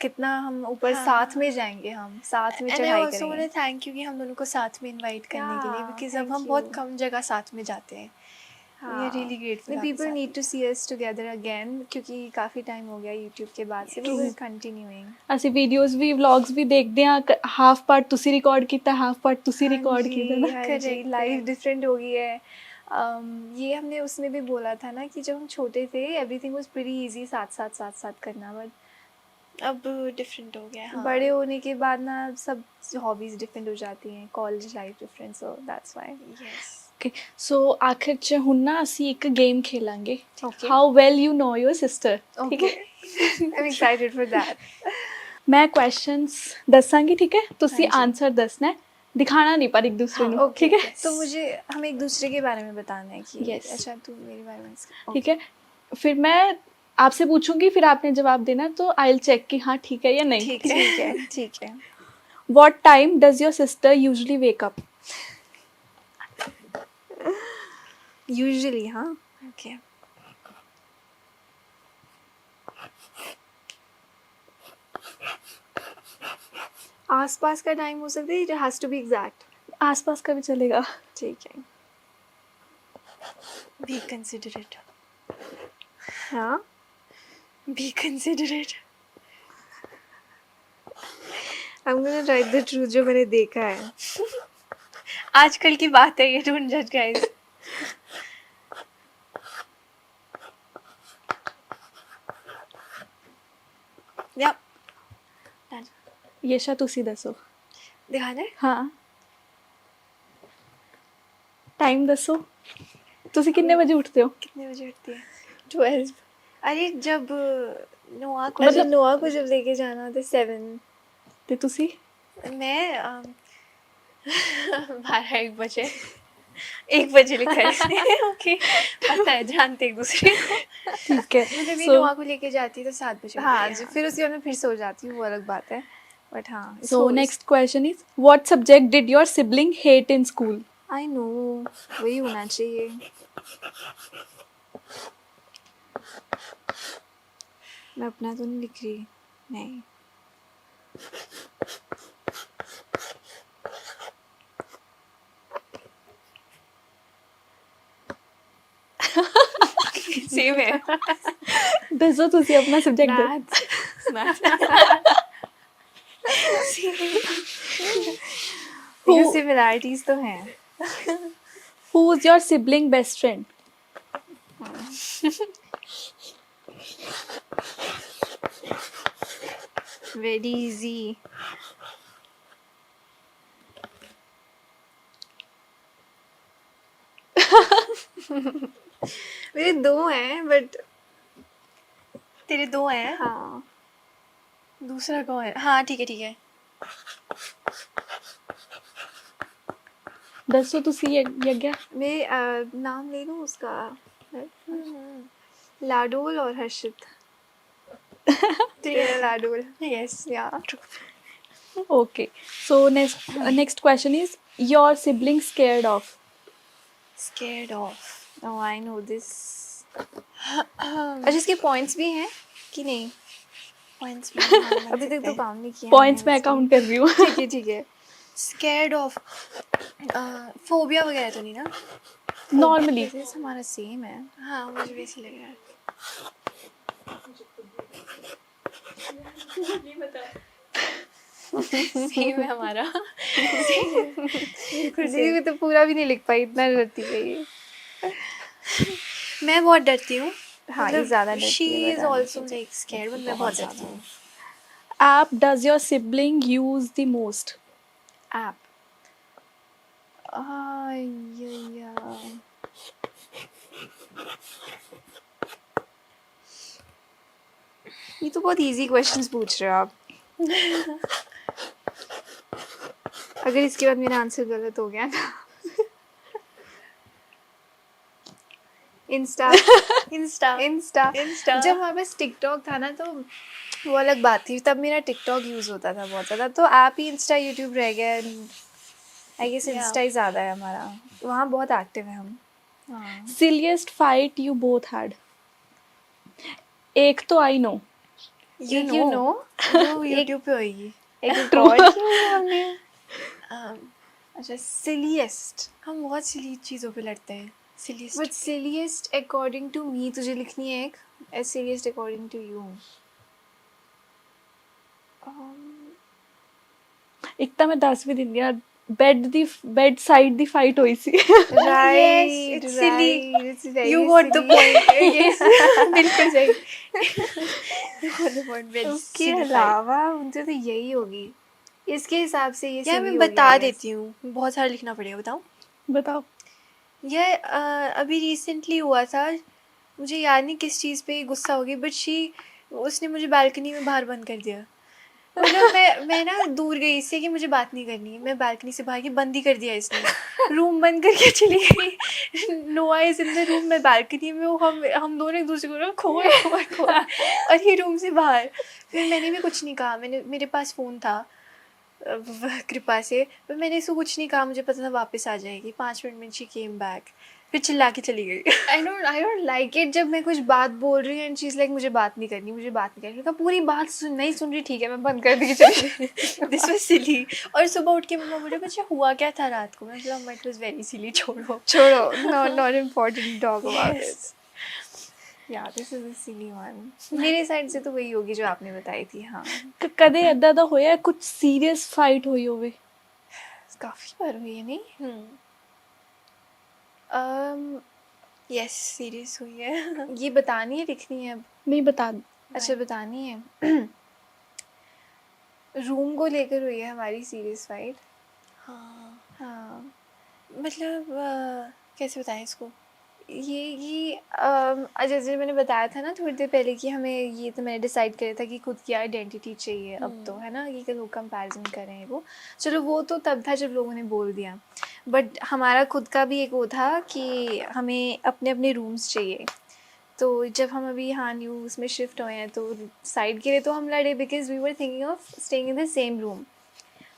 कितना हम ऊपर हाँ. साथ में जाएंगे, हम साथ में एंड आई चढ़ाई ऑल्सो वांट करेंगे। टू थैंक यू कि हम दोनों को साथ में इनवाइट करने के लिए, Yeah, बिकॉज अब thank हम बहुत you. कम जगह साथ में जाते हैं। We are really grateful आपके पीपल साथ need to see us together again, क्योंकि काफ़ी टाइम हो गया यूट्यूब के बाद से। We will continuing. ਅਸੀਂ ਵੀਡੀਓਜ਼ ਵੀ ਵਲੌਗਸ ਵੀ ਦੇਖਦੇ ਹਾਂ, ਹਾਫ ਪਾਰਟ ਤੁਸੀਂ ਰਿਕਾਰਡ ਕੀਤਾ, ਹਾਫ ਪਾर्ट ਤੁਸੀਂ हाँ ਰਿਕਾर्ड जी, ਕੀਤਾ ना। हाँ जी, Correct, लाइफ correct. डिफरेंट हो गई है। ये हमने उसमें भी बोला था ना कि जब हम छोटे थे एवरीथिंग वाज प्रीटी इजी, साथ साथ करना, बट अब डिफरेंट हो गया है। हाँ. बड़े होने के बाद ना सब हॉबीज डिफरेंट हो जाती हैं, college life different, so that's why. Yes. Okay so ਆਖਿਰ 'ਚ ਹੁਣ ਨਾ ਅਸੀਂ ਇੱਕ ਗੇਮ ਖੇਲਾਂਗੇ, Okay. How well you know your sister. ਠੀਕ Okay. ਹੈ, I'm excited for that. ਮੈਂ ਕੁਐਸਚਨਸ ਦੱਸਾਂਗੀ, ਠੀਕ ਹੈ, ਤੁਸੀਂ हाँ जी. ਆਨਸਰ ਦੱਸਣਾ है, दिखाना नहीं पर एक दूसरे ਨੂੰ, Okay. ठीक है? तो मुझे हम एक दूसरे के बारे में बताना है कि Yes. अच्छा तू मेरे बारे में इसका- ठीक है, फिर मैं आपसे पूछूंगी, फिर आपने जवाब देना, तो आई विल चेक कि हाँ ठीक है या नहीं। ठीक है. ठीक है, ठीक है। What time does your sister usually wake up? Usually हाँ, Okay. आसपास का टाइम हो सकता है, it has to be exact. आसपास का भी चलेगा। ठीक है। Be considerate. हाँ, Be considerate. I'm gonna write the truth जो मैंने देखा है। आजकल की बात है ये, डोंट जज गाइस। या यशा ਤੁਸੀਂ ਦੱਸੋ। दिखाना है। ਹਾਂ, टाइम ਦੱਸੋ, ਤੁਸੀਂ कितने बजे उठते हो? कितने बजे उठती है? 12। अरे जब नोआ को मतलब नोआ को जब लेके जाना होता है 7। ਤੇ ਤੁਸੀਂ? मैं 12-1 बजे 1 बजे लिखा है इसने। ओके, पता है, जानते एक दूसरे को। ठीक है, मतलब ये so नोआ को लेके जाती है तो 7 बजे हाँ उठती जी, है। फिर उसके बाद मैं फिर सो जाती हूँ, वो अलग बात है, बट हाँ। so next question is what subject did your sibling hate in school? I know, वही होना चाहिए। मैं अपना तो नहीं लिख रही, नहीं। सेम है। ਦੱਸੋ ਤੁਸੀਂ ਆਪਣਾ subject Because similarities तो हैं। who is your sibling best friend? Very easy। मेरे 2 हैं, बट तेरे 2 हैं? हाँ, दूसरा कौन है? हाँ ठीक है ठीक है। ਦੱਸੋ ਤੁਸੀਂ यज्ञ। मैं नाम ले लूँ उसका? लाडोल और हर्षित। तेरा लाडोल। यस या okay, so next question is your sibling scared of? Scared of. Oh, I know this। अच्छा, इसके पॉइंट्स भी हैं कि नहीं? पॉइंट्स अभी तक तो काउंट नहीं किया पॉइंट्स मैं काउंट कर रही हूँ। ठीक है, ठीक है। स्केयर्ड ऑफ फोबिया वगैरह तो नहीं ना? नॉर्मली This हमारा सेम है। हाँ मुझे भी ऐसे लग रहा है। सेम है हमारा। जी, मैं तो पूरा भी नहीं लिख पाई, इतना डरती है ये। मैं बहुत डरती हूँ। हाँ, ये ज़्यादा डरती शी है, इज बताने ऑल्सो की। लाइक स्केयर्ड, बट मैं बहुत डरती हूँ। app does your sibling use the most? App. yeah. ये तो बहुत इजी क्वेश्चंस पूछ रहे हो आप. अगर इसके बाद मेरा आंसर गलत हो गया ना. इंस्टा. Insta Insta. जब हमारे पास टिकटॉक था ना तो वो अलग बात थी, तब मेरा टिकटॉक यूज़ होता था बहुत ज़्यादा. तो ऐप ही इंस्टा यूट्यूब रह गया. I guess Yeah. इंस्टा ही ज़्यादा है हमारा. वहाँ बहुत एक्टिव है हम. हाँ. Silliest fight you both had? एक तो I know. You know वो यूट्यूब पे होगी. एक रिकॉर्ड किया हमने. अच्छा सिलीएस्ट. हम बहुत सिली चीज़ों पे लड़ते हैं. सिलीएस्ट. बट सिलिएस्ट अकॉर्डिंग टू मी तुझे लिखनी है एक. सिलिएस्ट अकॉर्डिंग टू यू. एक ਤਾਂ ਮੈਂ ਦੱਸ ਵੀ ਦਿੰਦੀ ਆ, ਬੈੱਡ ਸਾਈਡ ਦੀ ਫਾਈਟ ਹੋਈ ਸੀ. Right, it's silly. right. It's very You got the silly. point. Yes. बिल्कुल सही. You got the point. Very उसके silly fight. अलावा मुझे तो यही होगी. इसके हिसाब से ये यार silly मैं होगी, बता I guess. देती हूँ. बहुत सारा लिखना पड़ेगा. बताऊँ. बताओ. यह अभी रिसेंटली हुआ था. मुझे याद नहीं किस चीज़ पे गुस्सा हो गई बट उसने मुझे बालकनी में बाहर बंद कर दिया. मतलब मैं ना दूर गई इससे कि मुझे बात नहीं करनी है. मैं बालकनी से बाहर की बंद ही कर दिया इसने. रूम बंद करके चली गई. नोआ इज इन द रूम. मैं बालकनी में हूँ. हम दोनों एक दूसरे को खो और ये रूम से बाहर. फिर मैंने भी कुछ नहीं कहा. मेरे पास फ़ोन था कृपा से. पर मैंने इसको कुछ नहीं कहा. मुझे पता था वापस आ जाएगी. 5 मिनट में शी केम बैक. फिर चिल्ला के चली गई. I don't like it जब मैं कुछ बात बोल रही हूँ and she's like मुझे बात नहीं करनी. मैंने कहा पूरी बात नहीं सुन रही. ठीक है मैं बंद कर दी चली गई. दिस वाज सिली. और सुबह उठ के मम्मा बोले बच्चा हुआ क्या था रात को. मैं बोला इट वाज वेरी सिली. छोड़ो. not important to talk about it. Yeah, this is a silly one. मेरे साइड से तो वही होगी जो आपने बताई थी. हाँ. ਕਦੇ ਏਦਾਂ ਦਾ ਹੋਇਆ ਕੁਝ ਸੀਰੀਅਸ ਫਾਈਟ ਹੋਈ ਹੋਵੇ? काफ़ी बार हुई है नहीं. यस सीरियस हुई है. ये बतानी है लिखनी है अब? नहीं बता. अच्छा बतानी है. रूम को लेकर हुई है हमारी सीरियस फाइट. हाँ हाँ. मतलब कैसे बताएं इसको. ये जैसे मैंने बताया था ना थोड़ी देर पहले कि हमें ये तो मैंने डिसाइड किया था कि खुद की आइडेंटिटी चाहिए अब तो है ना. कि लोग कंपैरिजन कर रहे हैं वो. चलो वो तो तब था जब लोगों ने बोल दिया. बट हमारा खुद का भी एक वो था कि हमें अपने अपने रूम्स चाहिए. तो जब हम अभी यहाँ न्यू उसमें शिफ्ट हुए हैं तो साइड के लिए तो हम लड़े because we were thinking of staying in the same room.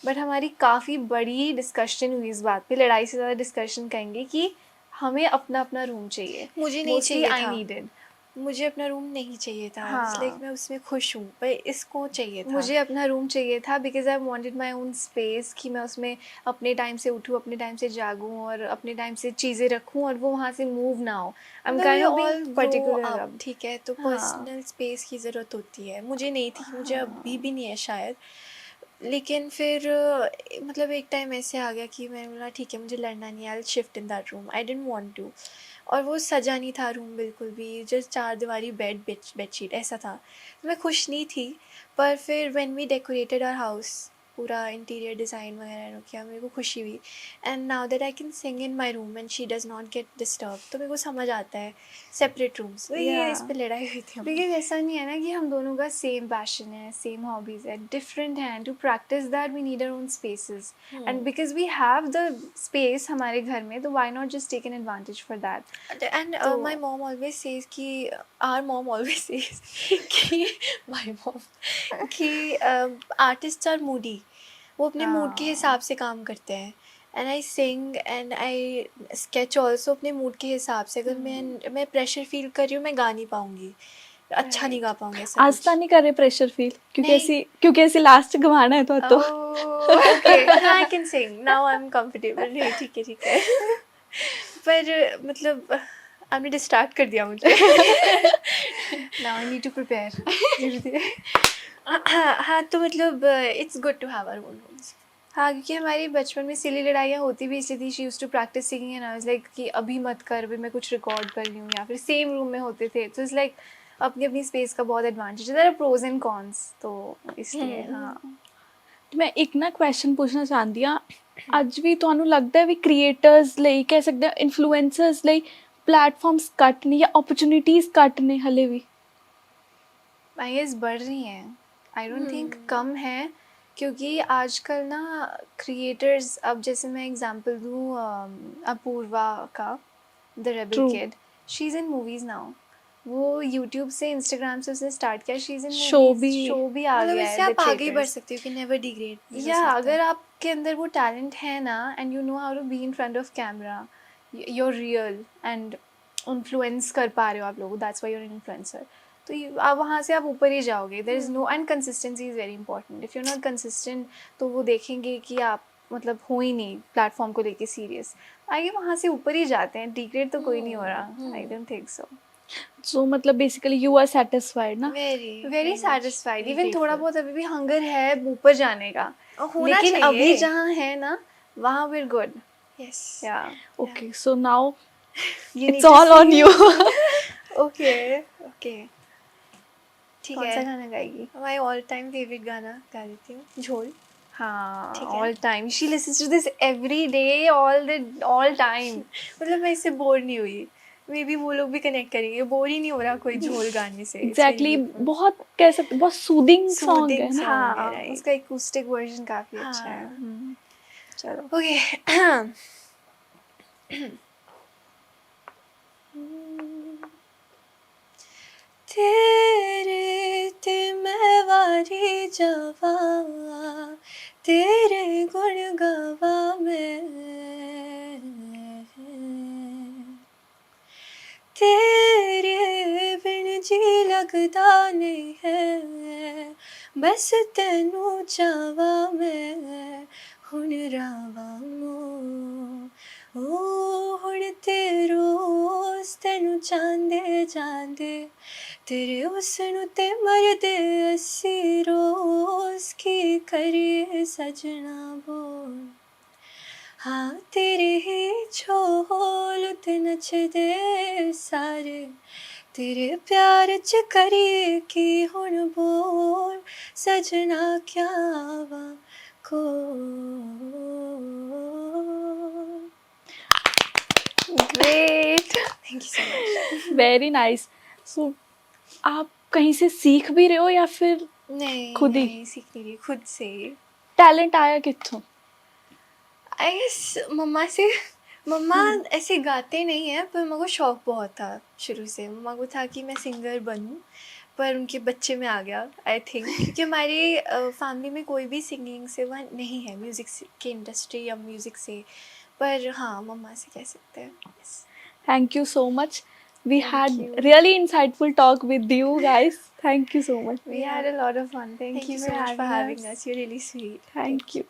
But हमारी काफ़ी बड़ी डिस्कशन हुई इस बात पे. लड़ाई से ज़्यादा डिस्कशन कहेंगे कि हमें अपना अपना रूम चाहिए. मुझे नहीं चाहिए आई था. नीडेड. मुझे अपना रूम नहीं चाहिए था. हाँ. लाइक मैं उसमें खुश हूँ पर इसको चाहिए था. मुझे अपना रूम चाहिए था because I wanted my own space. कि मैं उसमें अपने टाइम से उठूँ, अपने टाइम से जागूँ और अपने टाइम से चीज़ें रखूँ और वो वहाँ से मूव ना हो. I am kind of being particular अब. ठीक है तो हाँ. पर्सनल स्पेस की ज़रूरत होती है. मुझे नहीं थी. मुझे अभी भी नहीं है शायद. लेकिन फिर मतलब एक टाइम ऐसे आ गया कि मैंने बोला ठीक है मुझे लड़ना नहीं है. I will shift in that room. I didn't want to. और वो सजा नहीं था रूम बिल्कुल भी. जस्ट 4 दीवारी बेडशीट ऐसा था. तो मैं खुश नहीं थी. पर फिर when we decorated our house पूरा इंटीरियर डिज़ाइन वगैरह किया मेरे को खुशी हुई. And now that I can sing in my room and she does not get disturb. तो मेरे को समझ आता है सेपरेट रूम्स. ये Yeah. इस पर लड़ाई हुई थी. बिकॉज ऐसा नहीं है ना कि हम दोनों का सेम पैशन है, सेम हॉबीज़ है. डिफरेंट हैं. To practice that we need our own spaces. And because we have the space हमारे घर में तो why not just take an advantage for that. And तो- my mom always says कि our mom always says कि my mom कि artists are moody. वो अपने मूड के हिसाब से काम करते हैं. And I sing and I sketch also अपने मूड के हिसाब से. अगर मैं प्रेशर फील कर रही हूँ मैं गा नहीं पाऊँगी. अच्छा नहीं गा पाऊँगी. ऐसा आज ਤਾਂ नहीं कर रहे प्रेशर फील नहीं. क्योंकि ਅਸੀਂ लास्ट ਚ गवाना है तो okay I can Singh now. I am comfortable. नहीं ठीक है. पर मतलब आपने डिस्ट्रैक्ट कर दिया मुझे. Now I need to prepare. हाँ तो मतलब it's good to have our own rooms. हाँ क्योंकि हमारी बचपन में सिली लड़ाइयाँ होती भी इसलिए थी. She used to practice singing and I was like कि अभी मत कर, अभी मैं कुछ रिकॉर्ड कर रही हूँ. या फिर सेम रूम में होते थे तो इट्स लाइक अपनी अपनी स्पेस का बहुत एडवांटेज है, there are pros and cons, तो इसलिए हाँ। ਮੈਂ ਇੱਕ ਨਾ ਕੁਐਸਚਨ ਪੁੱਛਣਾ ਚਾਹੁੰਦੀ ਹਾਂ, ਅੱਜ ਵੀ ਤੁਹਾਨੂੰ ਲੱਗਦਾ ਹੈ ਵੀ ਕ੍ਰੀਏਟਰਸ ਲਈ, ਕਹਿ ਸਕਦੇ ਹਾਂ ਇਨਫਲੂਐਂਸਰਸ ਲਈ ਪਲੇਟਫਾਰਮਸ ਘੱਟ ਨੇ ਜਾਂ ਓਪਰਚੁਨਿਟੀਜ਼ ਘੱਟ ਨੇ ਹਲੇ ਵੀ? आई गेस बढ़ रही हैं, आई डोंट थिंक कम है, क्योंकि आजकल ना क्रिएटर्स, अब जैसे मैं एग्जांपल दूँ अपूर्वा का, the rebel True. Kid, she is in movies now. वो यूट्यूब से, इंस्टाग्राम से उसने स्टार्ट किया, she is in Show movies, भी- शो भी आ मतलब गया इससे है, आप The आगे बढ़ Traitors। सकते हो कि नेवर डिग्रेड। या अगर आपके अंदर वो टैलेंट है ना, and you know how to be in front of camera, you're real and influence कर पा रहे हो आप लोगों, that's why you're an influencer, तो आप वहाँ से आप ऊपर ही जाओगे। There is no, and consistency is very important. If you not consistent तो वो देखेंगे कि आप मतलब हो ही नहीं प्लेटफॉर्म को लेके सीरियस, आगे वहाँ से ऊपर ही जाते हैं, डिग्रेड तो कोई नहीं हो रहा, I don't think so. So मतलब बेसिकली यू आर सेटिस्फाइड ना? वेरी सेटिस्फाइड, very इवन थोड़ा grateful. बहुत अभी भी हंगर है ऊपर जाने का, होना लेकिन चाहिए। अभी जहाँ है ना वहाँ we're good। यस या okay, so now you it's need to all on sing। You. Okay okay ठीक कौन सा है। गाना गाएगी? माय ऑल टाइम फेवरेट गाना गा देती हूँ, झोल। हाँ, ठीक है। All time she listens to this every day, all time. मतलब मैं इससे बोर नहीं हुई, मे बी वो लोग भी कनेक्ट करेंगे, बोर ही नहीं हो रहा कोई झोल गाने से। एग्जैक्टली, बहुत कह सकते, बहुत सूदिंग सॉन्ग Soothing है ना? song. हाँ, right. उसका एकूस्टिक वर्जन काफी अच्छा है। हाँ। चलो। ओके तेरे ते मैं वारी जावा, तेरे गुण गावा मैं, तेरे बिन जी लगदा नहीं है, बस तेनू चावा मैं, हुण रावा मो ओ हुण ते रोज़ तेनू चांदे जांदे, तेरे हुस्न ते मरदे असी रोज़, की करिए सजना बोल, हाँ तेरे ही झोल ते नचदे सारे, तेरे प्यार च करिए की हुण बोल, सजना क्या आवा को। Great. Thank you so much. Very nice. So आप कहीं से सीख भी रहे हो या फिर नहीं खुद ही? नहीं सीख नहीं रही, खुद से ही। टैलेंट आया कित्थों? आई गेस मम्मा से। मम्मा ऐसे गाते नहीं हैं, पर मम्मा को शौक बहुत था शुरू से। मम्मा को था कि मैं सिंगर बनूं, पर उनके बच्चे में आ गया आई थिंक, क्योंकि हमारी फैमिली में कोई भी सिंगिंग से वह नहीं है, म्यूज़िक की इंडस्ट्री या म्यूज़िक से। पर हाँ, मम्मा से कह सकते हैं। yes. Thank you so much. We Thank had you. really insightful talk with you guys. Thank you so much. We had a lot of fun. Thank Thank you you for so much for having us. us. You're really sweet. Thank you.